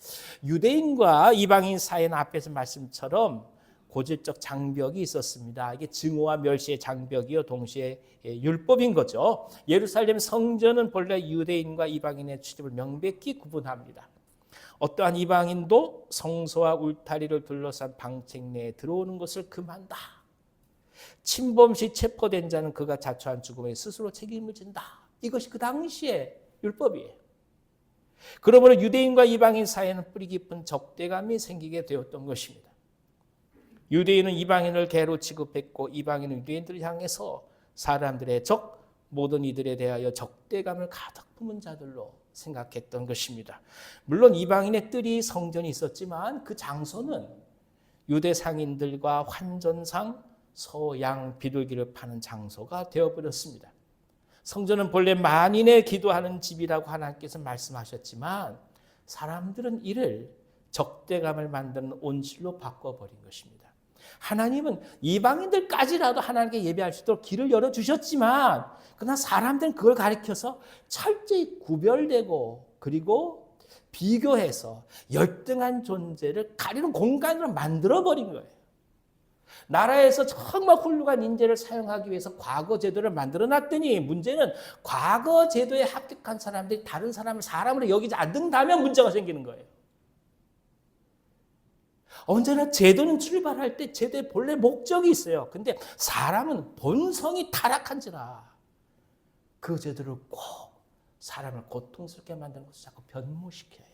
유대인과 이방인 사이는 앞에서 말씀처럼 고질적 장벽이 있었습니다. 이게 증오와 멸시의 장벽이요 동시에 율법인 거죠. 예루살렘 성전은 본래 유대인과 이방인의 출입을 명백히 구분합니다. 어떠한 이방인도 성소와 울타리를 둘러싼 방책 내에 들어오는 것을 금한다. 침범 시 체포된 자는 그가 자초한 죽음에 스스로 책임을 진다. 이것이 그 당시의 율법이에요. 그러므로 유대인과 이방인 사이에는 뿌리 깊은 적대감이 생기게 되었던 것입니다. 유대인은 이방인을 개로 취급했고 이방인은 유대인들을 향해서 사람들의 적, 모든 이들에 대하여 적대감을 가득 품은 자들로 생각했던 것입니다. 물론 이방인의 뜰이 성전이 있었지만 그 장소는 유대 상인들과 환전상 소양 비둘기를 파는 장소가 되어버렸습니다. 성전은 본래 만인의 기도하는 집이라고 하나님께서 말씀하셨지만 사람들은 이를 적대감을 만드는 온실로 바꿔버린 것입니다. 하나님은 이방인들까지라도 하나님께 예배할 수 있도록 길을 열어주셨지만 그러나 사람들은 그걸 가리켜서 철저히 구별되고 그리고 비교해서 열등한 존재를 가리는 공간으로 만들어버린 거예요. 나라에서 정말 훌륭한 인재를 사용하기 위해서 과거 제도를 만들어놨더니 문제는 과거 제도에 합격한 사람들이 다른 사람을 사람으로 여기지 않는다면 문제가 생기는 거예요. 언제나 제도는 출발할 때 제도의 본래 목적이 있어요. 근데 사람은 본성이 타락한지라 그 제도를 꼭 사람을 고통스럽게 만드는 것을 자꾸 변모시켜요.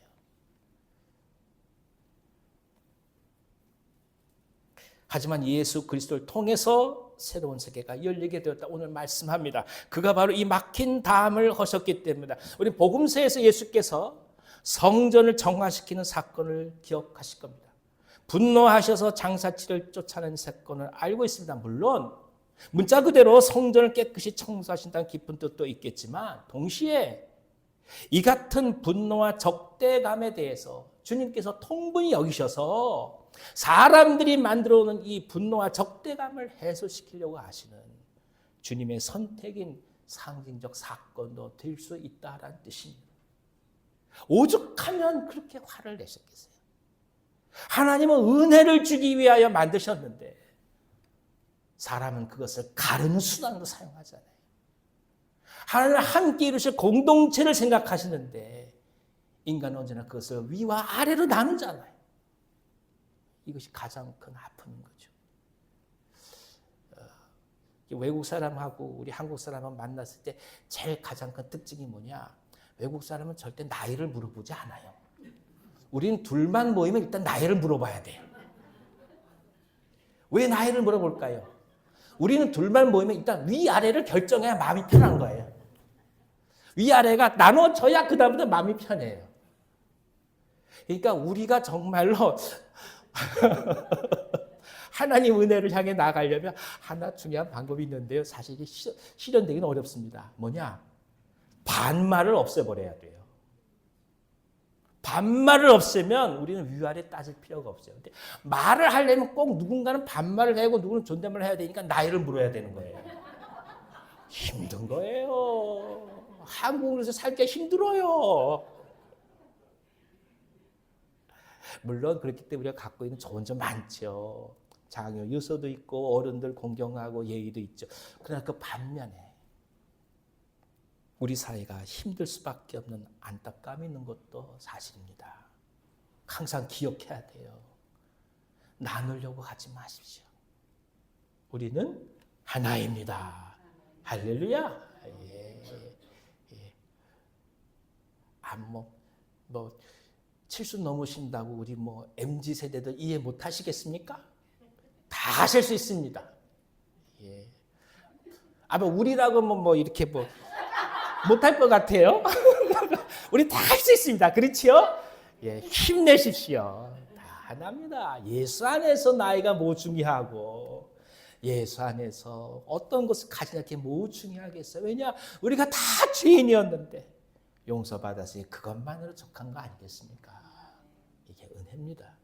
하지만 예수 그리스도를 통해서 새로운 세계가 열리게 되었다. 오늘 말씀합니다. 그가 바로 이 막힌 담을 하셨기 때문이다. 우리 복음서에서 예수께서 성전을 정화시키는 사건을 기억하실 겁니다. 분노하셔서 장사치를 쫓아낸 사건을 알고 있습니다. 물론 문자 그대로 성전을 깨끗이 청소하신다는 깊은 뜻도 있겠지만 동시에 이 같은 분노와 적대감에 대해서 주님께서 통분히 여기셔서 사람들이 만들어오는 이 분노와 적대감을 해소시키려고 하시는 주님의 선택인 상징적 사건도 될 수 있다라는 뜻입니다. 오죽하면 그렇게 화를 내셨겠어요. 하나님은 은혜를 주기 위하여 만드셨는데 사람은 그것을 가르는 수단으로 사용하잖아요. 하나님은 함께 이루실 공동체를 생각하시는데 인간은 언제나 그것을 위와 아래로 나누잖아요. 이것이 가장 큰 아픔인 거죠. 외국 사람하고 우리 한국 사람하고 만났을 때 제일 가장 큰 특징이 뭐냐? 외국 사람은 절대 나이를 물어보지 않아요. 우리는 둘만 모이면 일단 나이를 물어봐야 돼요. 왜 나이를 물어볼까요? 우리는 둘만 모이면 일단 위아래를 결정해야 마음이 편한 거예요. 위아래가 나눠져야 그 다음부터 마음이 편해요. 그러니까 우리가 정말로 하나님 은혜를 향해 나가려면 하나 중요한 방법이 있는데요. 사실 실현되기는 어렵습니다. 뭐냐? 반말을 없애버려야 돼요. 반말을 없애면 우리는 위아래 따질 필요가 없어요. 근데 말을 하려면 꼭 누군가는 반말을 하고 누구는 존댓말을 해야 되니까 나이를 물어야 되는 거예요. 힘든 거예요. 한국에서 살기가 힘들어요. 물론 그렇기 때문에 우리가 갖고 있는 좋은 점 많죠. 장유, 유서도 있고 어른들 공경하고 예의도 있죠. 그러나 그 반면에 우리 사회가 힘들 수밖에 없는 안타까움이 있는 것도 사실입니다. 항상 기억해야 돼요. 나누려고 하지 마십시오. 우리는 하나입니다. 할렐루야. 예. 뭐 70 넘으신다고 우리 MZ 세대들 이해 못 하시겠습니까? 다 하실 수 있습니다. 예. 우리라고 이렇게 못할 것 같아요. 우리 다 할 수 있습니다. 그렇지요? 예, 힘내십시오. 다 하나입니다. 예수 안에서 나이가 뭐 중요하고 예수 안에서 어떤 것을 가지냐 게 뭐 중요하겠어요. 왜냐? 우리가 다 죄인이었는데 용서받았으니 그것만으로 족한 거 아니겠습니까? 이게 은혜입니다.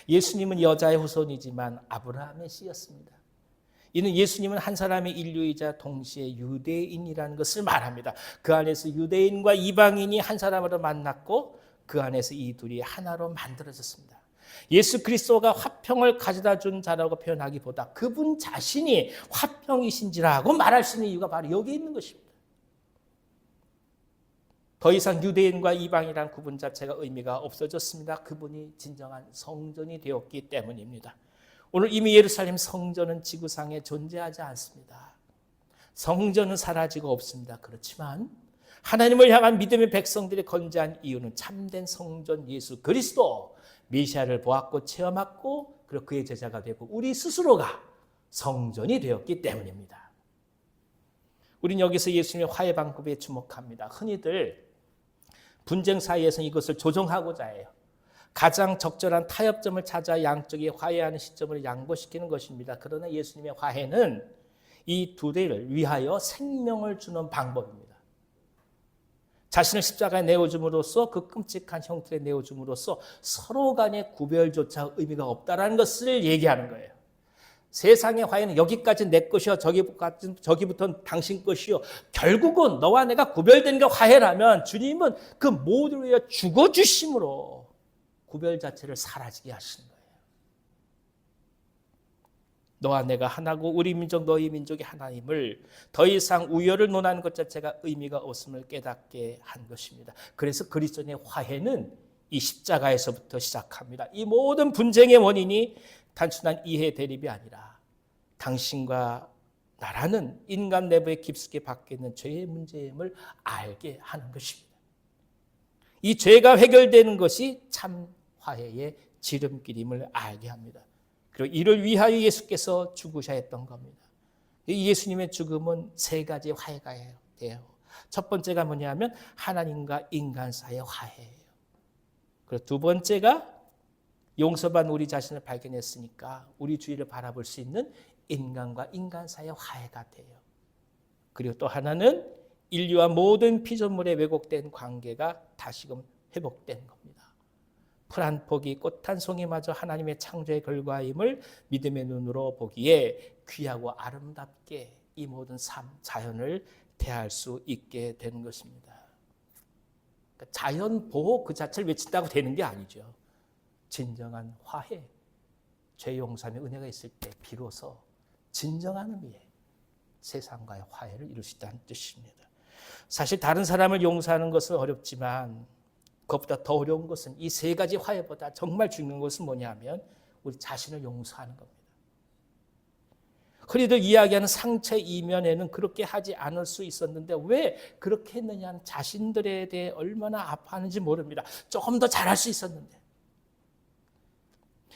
예수님은 여자의 후손이지만 아브라함의 씨였습니다. 이는 예수님은 한 사람의 인류이자 동시에 유대인이라는 것을 말합니다. 그 안에서 유대인과 이방인이 한 사람으로 만났고 그 안에서 이 둘이 하나로 만들어졌습니다. 예수 그리스도가 화평을 가져다 준 자라고 표현하기보다 그분 자신이 화평이신지라고 말할 수 있는 이유가 바로 여기 있는 것입니다. 더 이상 유대인과 이방인이라는 구분 자체가 의미가 없어졌습니다. 그분이 진정한 성전이 되었기 때문입니다. 오늘 이미 예루살렘 성전은 지구상에 존재하지 않습니다. 성전은 사라지고 없습니다. 그렇지만 하나님을 향한 믿음의 백성들이 건재한 이유는 참된 성전 예수 그리스도 메시아를 보았고 체험했고 그리고 그의 제자가 되고 우리 스스로가 성전이 되었기 때문입니다. 우린 여기서 예수님의 화해 방법에 주목합니다. 흔히들 분쟁 사이에서는 이것을 조정하고자 해요. 가장 적절한 타협점을 찾아 양쪽이 화해하는 시점을 양보시키는 것입니다. 그러나 예수님의 화해는 이 둘을 위하여 생명을 주는 방법입니다. 자신을 십자가에 내어줌으로써 그 끔찍한 형틀에 내어줌으로써 서로 간의 구별조차 의미가 없다는 것을 얘기하는 거예요. 세상의 화해는 여기까지는 내 것이요 저기부터는 당신 것이요 결국은 너와 내가 구별된 게 화해라면 주님은 그 모두를 위해 죽어주심으로 구별 자체를 사라지게 하시는 거예요. 너와 내가 하나고 우리 민족 너희 민족이 하나님을 더 이상 우열을 논하는 것 자체가 의미가 없음을 깨닫게 한 것입니다. 그래서 그리스도의 화해는 이 십자가에서부터 시작합니다. 이 모든 분쟁의 원인이 단순한 이해 대립이 아니라 당신과 나라는 인간 내부에 깊숙이 박혀 있는 죄의 문제임을 알게 하는 것입니다. 이 죄가 해결되는 것이 참 화해의 지름길임을 알게 합니다. 그리고 이를 위하여 예수께서 죽으셔야 했던 겁니다. 예수님의 죽음은 세 가지 화해가 돼요. 첫 번째가 뭐냐면 하나님과 인간 사이의 화해예요. 그리고 두 번째가 용서받은 우리 자신을 발견했으니까 우리 주위를 바라볼 수 있는 인간과 인간 사이의 화해가 돼요. 그리고 또 하나는 인류와 모든 피조물의 왜곡된 관계가 다시금 회복된 겁니다. 풀 한 포기, 꽃 한 송이마저 하나님의 창조의 결과임을 믿음의 눈으로 보기에 귀하고 아름답게 이 모든 삶, 자연을 대할 수 있게 되는 것입니다. 그러니까 자연 보호 그 자체를 외친다고 되는 게 아니죠. 진정한 화해, 죄 용서의 은혜가 있을 때 비로소 진정한 의미의 세상과의 화해를 이룰 수 있다는 뜻입니다. 사실 다른 사람을 용서하는 것은 어렵지만 그것보다 더 어려운 것은 이 세 가지 화해보다 정말 중요한 것은 뭐냐면 우리 자신을 용서하는 겁니다. 흔히들 이야기하는 상처 이면에는 그렇게 하지 않을 수 있었는데 왜 그렇게 했느냐는 자신들에 대해 얼마나 아파하는지 모릅니다. 조금 더 잘할 수 있었는데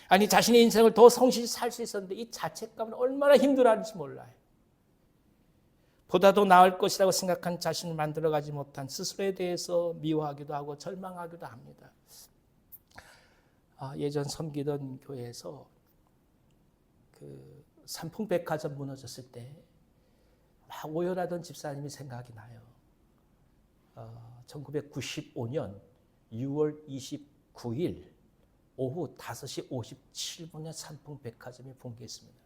아니 자신의 인생을 더 성실히 살 수 있었는데 이 자책감은 얼마나 힘들어하는지 몰라요. 보다 더 나을 것이라고 생각한 자신을 만들어가지 못한 스스로에 대해서 미워하기도 하고 절망하기도 합니다. 예전 섬기던 교회에서 그 삼풍백화점 무너졌을 때 막 오열하던 집사님이 생각이 나요. 1995년 6월 29일 오후 5시 57분에 삼풍백화점이 붕괴했습니다.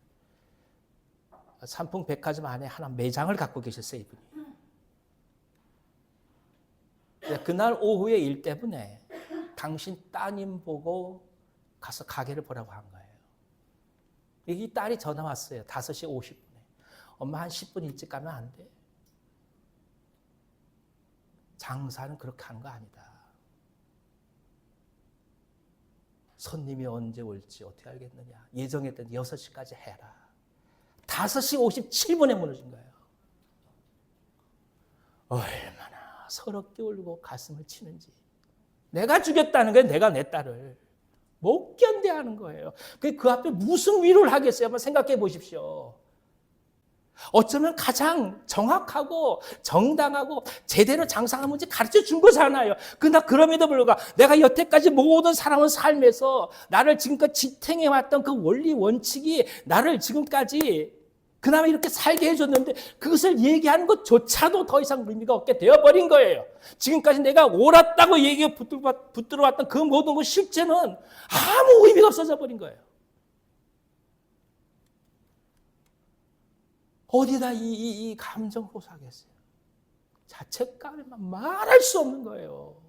삼풍백화점 안에 하나 매장을 갖고 계셨어요, 이분이. 그날 오후의 일 때문에 당신 따님 보고 가서 가게를 보라고 한 거예요. 이 딸이 전화 왔어요. 5시 50분에. 엄마 한 10분 일찍 가면 안 돼? 장사는 그렇게 한 거 아니다. 손님이 언제 올지 어떻게 알겠느냐. 예정했던 6시까지 해라. 5시 57분에 무너진 거예요. 얼마나 서럽게 울고 가슴을 치는지. 내가 죽였다는 거예요. 내가 내 딸을. 못 견뎌하는 거예요. 그 앞에 무슨 위로를 하겠어요? 한번 생각해 보십시오. 어쩌면 가장 정확하고 정당하고 제대로 장사하는 문제 가르쳐 준 거잖아요. 그러나 그럼에도 불구하고 내가 여태까지 모든 살아온 삶에서 나를 지금까지 지탱해왔던 그 원리 원칙이 나를 지금까지 그나마 이렇게 살게 해줬는데 그것을 얘기하는 것조차도 더 이상 의미가 없게 되어버린 거예요. 지금까지 내가 옳았다고 얘기해 붙들어왔던 그 모든 것 실제는 아무 의미가 없어져 버린 거예요. 어디다 이 감정 호소하겠어요? 자책감에만 말할 수 없는 거예요.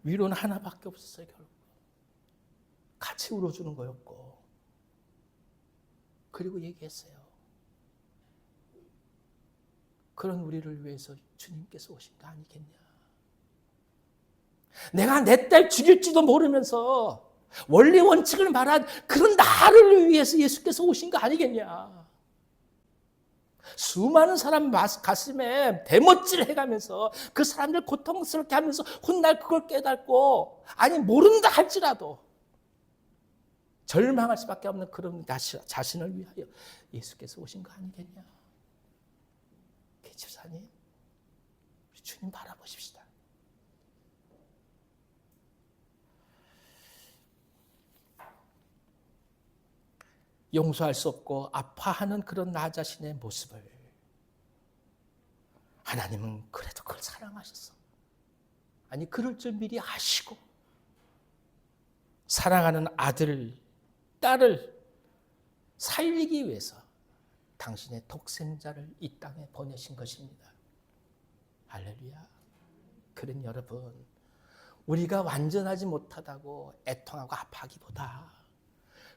위로는 하나밖에 없었어요, 결국. 같이 울어주는 거였고. 그리고 얘기했어요. 그런 우리를 위해서 주님께서 오신 거 아니겠냐. 내가 내 딸 죽일지도 모르면서 원리 원칙을 말한 그런 나를 위해서 예수께서 오신 거 아니겠냐. 수많은 사람 가슴에 대못질 해가면서 그 사람들 고통스럽게 하면서 훗날 그걸 깨닫고 아니 모른다 할지라도 절망할 수밖에 없는 그런 자신을 위하여 예수께서 오신 거 아니겠냐? 집사님, 우리 주님 바라보십시다. 용서할 수 없고 아파하는 그런 나 자신의 모습을 하나님은 그래도 그걸 사랑하셨어. 아니, 그럴 줄 미리 아시고 사랑하는 아들, 딸을 살리기 위해서 당신의 독생자를 이 땅에 보내신 것입니다. 할렐루야. 그런 여러분, 우리가 완전하지 못하다고 애통하고 아파하기보다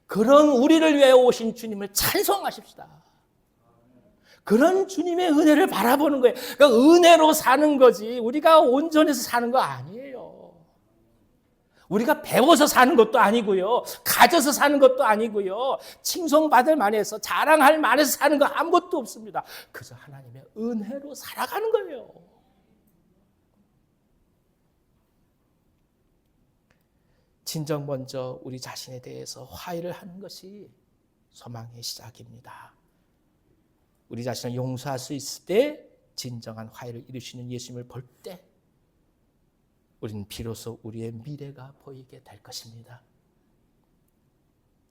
그런 우리를 위해 오신 주님을 찬송하십시다. 그런 주님의 은혜를 바라보는 거예요. 그러니까 은혜로 사는 거지 우리가 온전해서 사는 거 아니에요. 우리가 배워서 사는 것도 아니고요. 가져서 사는 것도 아니고요. 칭송받을 만해서 자랑할 만해서 사는 거 아무것도 없습니다. 그저 하나님의 은혜로 살아가는 거예요. 진정 먼저 우리 자신에 대해서 화해를 하는 것이 소망의 시작입니다. 우리 자신을 용서할 수 있을 때 진정한 화해를 이루시는 예수님을 볼 때 우리는 비로소 우리의 미래가 보이게 될 것입니다.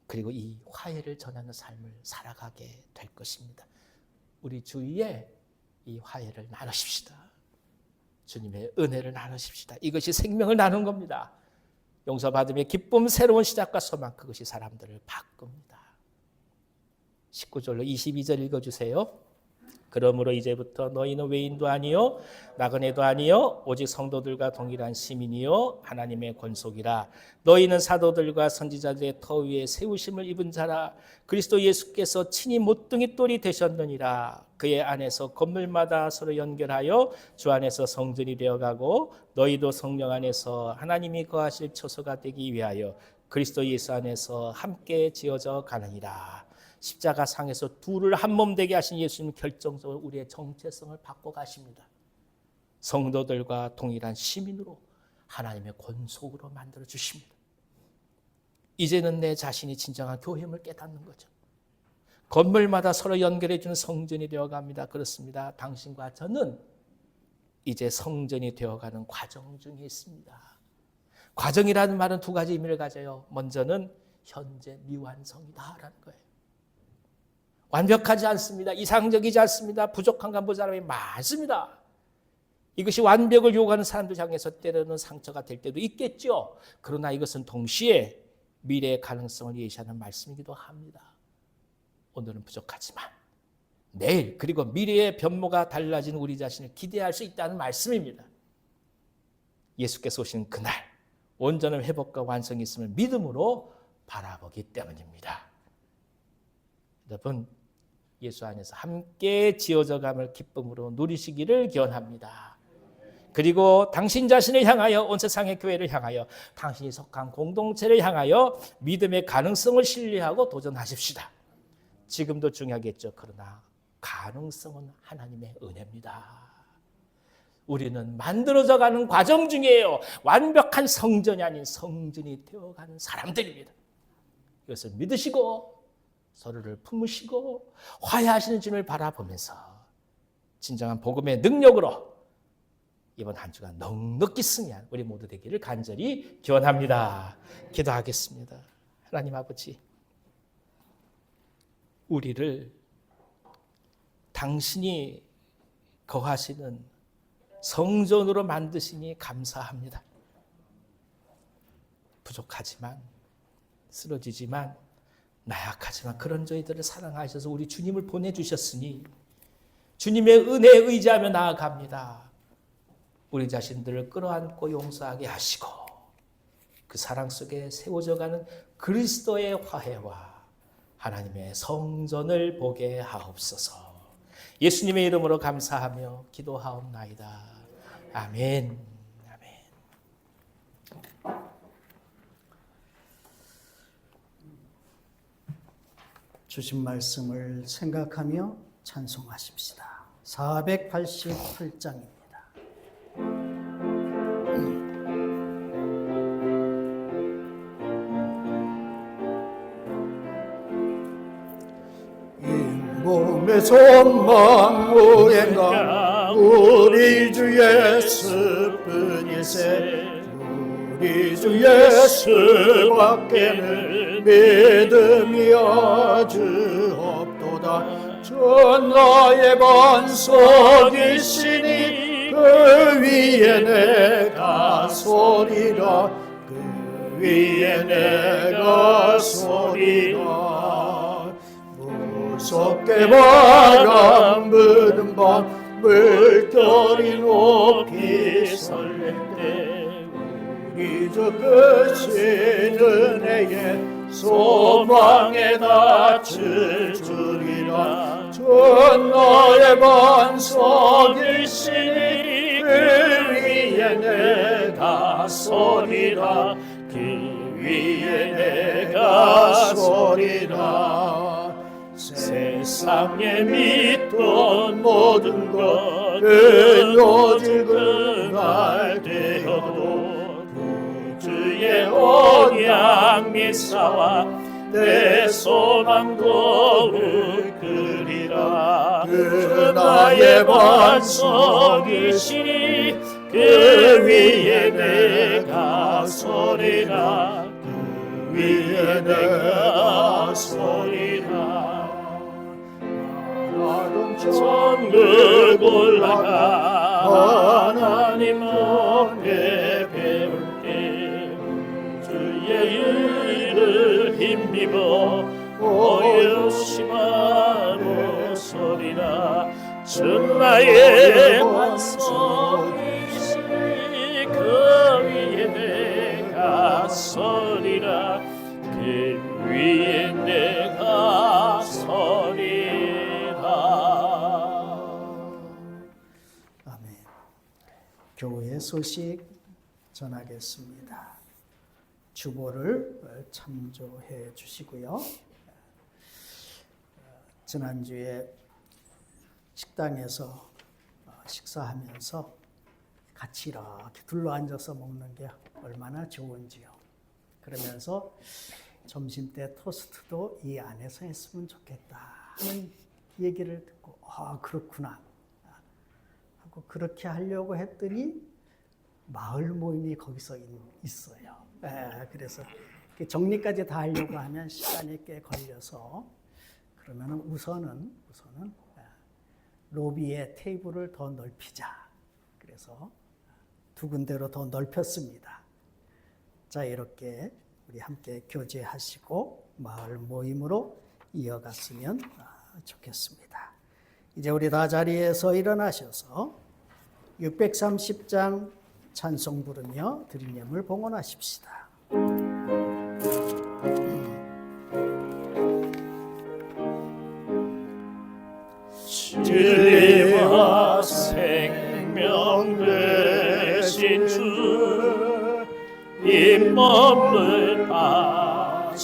그리고 이 화해를 전하는 삶을 살아가게 될 것입니다. 우리 주위에 이 화해를 나누십시다. 주님의 은혜를 나누십시다. 이것이 생명을 나눈 겁니다. 용서받음의 기쁨, 새로운 시작과 소망, 그것이 사람들을 바꿉니다. 19절로 22절 읽어주세요. 그러므로 이제부터 너희는 외인도 아니요 나그네도 아니요 오직 성도들과 동일한 시민이요 하나님의 권속이라. 너희는 사도들과 선지자들의 터 위에 세우심을 입은 자라. 그리스도 예수께서 친히 못등이 똘이 되셨느니라. 그의 안에서 건물마다 서로 연결하여 주 안에서 성전이 되어가고 너희도 성령 안에서 하나님이 거하실 처소가 되기 위하여 그리스도 예수 안에서 함께 지어져 가느니라. 십자가 상에서 둘을 한 몸 되게 하신 예수님 결정적으로 우리의 정체성을 바꿔가십니다. 성도들과 동일한 시민으로 하나님의 권속으로 만들어 주십니다. 이제는 내 자신이 진정한 교회임을 깨닫는 거죠. 건물마다 서로 연결해 주는 성전이 되어갑니다. 그렇습니다. 당신과 저는 이제 성전이 되어가는 과정 중에 있습니다. 과정이라는 말은 두 가지 의미를 가져요. 먼저는 현재 미완성이다라는 거예요. 완벽하지 않습니다. 이상적이지 않습니다. 부족한 간부 사람이 많습니다. 이것이 완벽을 요구하는 사람들 향해서 때로는 상처가 될 때도 있겠죠. 그러나 이것은 동시에 미래의 가능성을 예시하는 말씀이기도 합니다. 오늘은 부족하지만 내일 그리고 미래의 변모가 달라진 우리 자신을 기대할 수 있다는 말씀입니다. 예수께서 오신 그날 온전한 회복과 완성이 있음을 믿음으로 바라보기 때문입니다. 여러분, 예수 안에서 함께 지어져감을 기쁨으로 누리시기를 기원합니다. 그리고 당신 자신을 향하여 온 세상의 교회를 향하여 당신이 속한 공동체를 향하여 믿음의 가능성을 신뢰하고 도전하십시다. 지금도 중요하겠죠. 그러나 가능성은 하나님의 은혜입니다. 우리는 만들어져 가는 과정 중이에요. 완벽한 성전이 아닌 성전이 되어가는 사람들입니다. 이것을 믿으시고 서로를 품으시고 화해하시는 주님을 바라보면서 진정한 복음의 능력으로 이번 한 주간 넉넉히 승리한 우리 모두 되기를 간절히 기원합니다. 기도하겠습니다. 하나님 아버지, 우리를 당신이 거하시는 성전으로 만드시니 감사합니다. 부족하지만 쓰러지지만 나약하지만 그런 저희들을 사랑하셔서 우리 주님을 보내주셨으니 주님의 은혜에 의지하며 나아갑니다. 우리 자신들을 끌어안고 용서하게 하시고 그 사랑 속에 세워져가는 그리스도의 화해와 하나님의 성전을 보게 하옵소서. 예수님의 이름으로 감사하며 기도하옵나이다. 아멘. 주신 말씀을 생각하며 찬송하십시다. 488장입니다. 소망 무행강 우리 주 예수뿐일세 우리 주 예수밖에는 믿음이 아주 없도다 전하의 반석이시니 그 위에 내가 서리라 그 위에 내가 서리라 무섭게 바람 부는 밤 물결이 높이 설렐 때 우리 주 끝인 은혜에 소망에 닿을 줄이라 전하의 반석이시니 그 위에 내가 서리라 그 위에 내가 서리라 세상에 믿던 모든 것은 오직 그날 되어도 그 주의 언약 미사와 내 소망 더욱 그리라 그 나의 반석이시니 그 위에 내가 서리라 그 위에 내가 서리라 천국 올라가 하나님 앞에 배울 때 주의 일을 힘입어 오유심하고 서리라 주 나의 반석이시니 그 위에 내가 서리라 그 위에 내가 서리라 아멘. 교회 소식 전하겠습니다. 주보를 참조해 주시고요. 지난주에 식당에서 식사하면서 같이 이렇게 둘러앉아서 먹는 게 얼마나 좋은지요. 그러면서 점심때 토스트도 이 안에서 했으면 좋겠다 하는 얘기를 듣고 그렇구나 하고 그렇게 하려고 했더니 마을 모임이 거기서 있어요. 그래서 정리까지 다 하려고 하면 시간이 꽤 걸려서 그러면 우선은 로비에 테이블을 더 넓히자. 그래서 두 군데로 더 넓혔습니다. 자, 이렇게 우리 함께 교제하시고 마을 모임으로 이어갔으면 좋겠습니다. 이제 우리 다 자리에서 일어나셔서 630장 찬송 부르며 드린 예물 봉헌하십시다. 진리와 생명 되신 주 이 몸을 바치옵니다.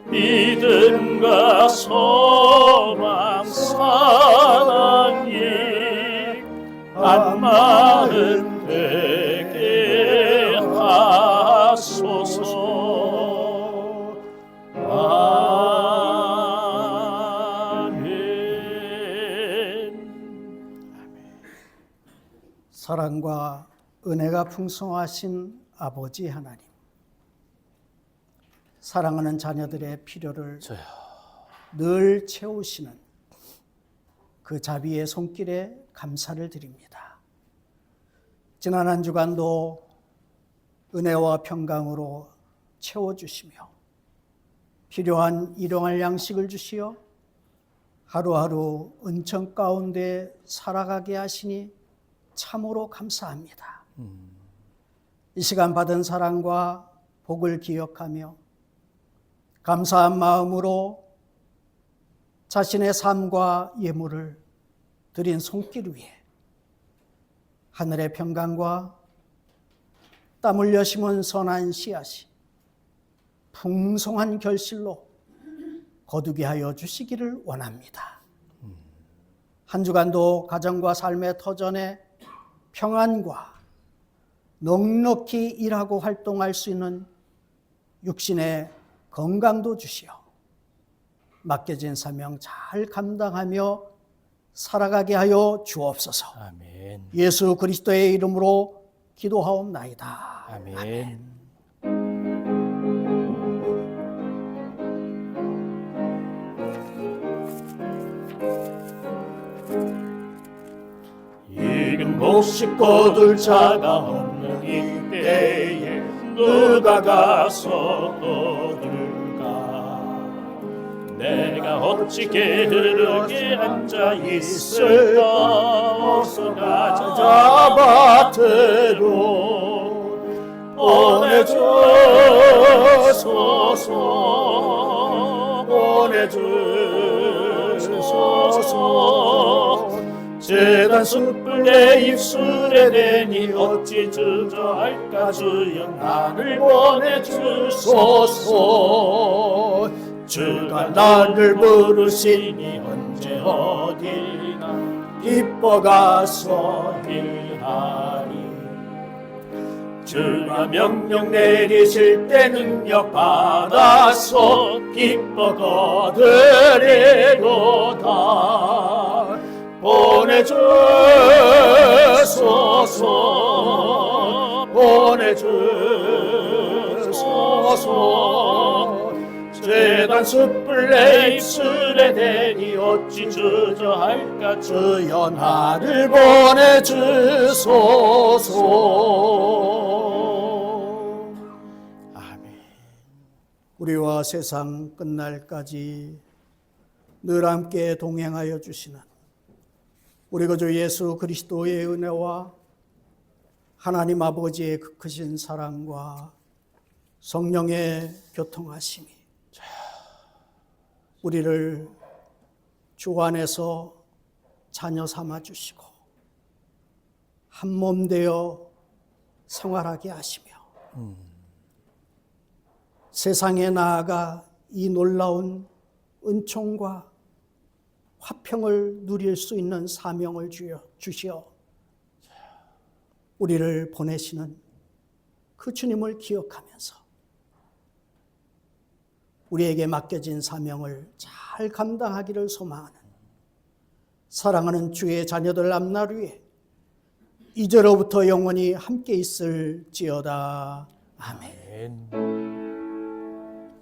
믿음과 소망 사랑이 한마음 되게 하소서. 사랑과 은혜가 풍성하신 아버지 하나님, 사랑하는 자녀들의 필요를 늘 채우시는 그 자비의 손길에 감사를 드립니다. 지난 한 주간도 은혜와 평강으로 채워주시며 필요한 일용할 양식을 주시어 하루하루 은총 가운데 살아가게 하시니 참으로 감사합니다. 이 시간 받은 사랑과 복을 기억하며 감사한 마음으로 자신의 삶과 예물을 드린 손길 위에 하늘의 평강과 땀 흘려 심은 선한 씨앗이 풍성한 결실로 거두게 하여 주시기를 원합니다. 한 주간도 가정과 삶의 터전에 평안과 넉넉히 일하고 활동할 수 있는 육신의 건강도 주시어 맡겨진 사명 잘 감당하며 살아가게 하여 주옵소서. 아멘. 예수 그리스도의 이름으로 기도하옵나이다. 아멘. 익은 목식 거둘 자가 없는 이때에 누가 가서 거둘까? 내가 어찌 게으르게 앉아 있을까? 어서 가자 밭으로 보내주소서, 보내주소서. 재단 숯불 내 입술에 대니 어찌 주저할까? 주여 나를 보내주소서. 주가 나를 부르시니 언제 어디나 기뻐가서 일하리. 주가 명령 내리실 때 능력 받아서 기뻐 거두리로다. 보내주소서, 보내주소서. 재단 숯불 내 입술에 대니 어찌 주저할까? 주여 나를 보내주소서. 아멘. 우리와 세상 끝날까지 늘 함께 동행하여 주시는 우리 구주 예수 그리스도의 은혜와 하나님 아버지의 그 크신 사랑과 성령의 교통하심이 우리를 주 안에서 자녀 삼아 주시고 한 몸 되어 생활하게 하시며 세상에 나아가 이 놀라운 은총과 화평을 누릴 수 있는 사명을 주시어 우리를 보내시는 그 주님을 기억하면서 우리에게 맡겨진 사명을 잘 감당하기를 소망하는 사랑하는 주의 자녀들 앞날 위에 이제로부터 영원히 함께 있을지어다. 아멘.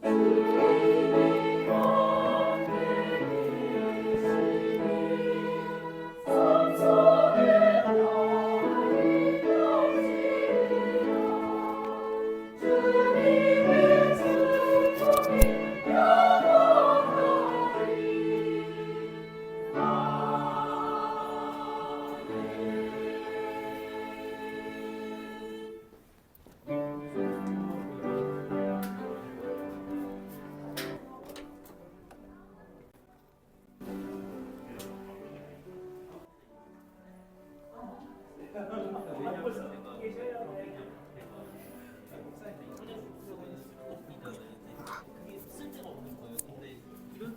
아멘.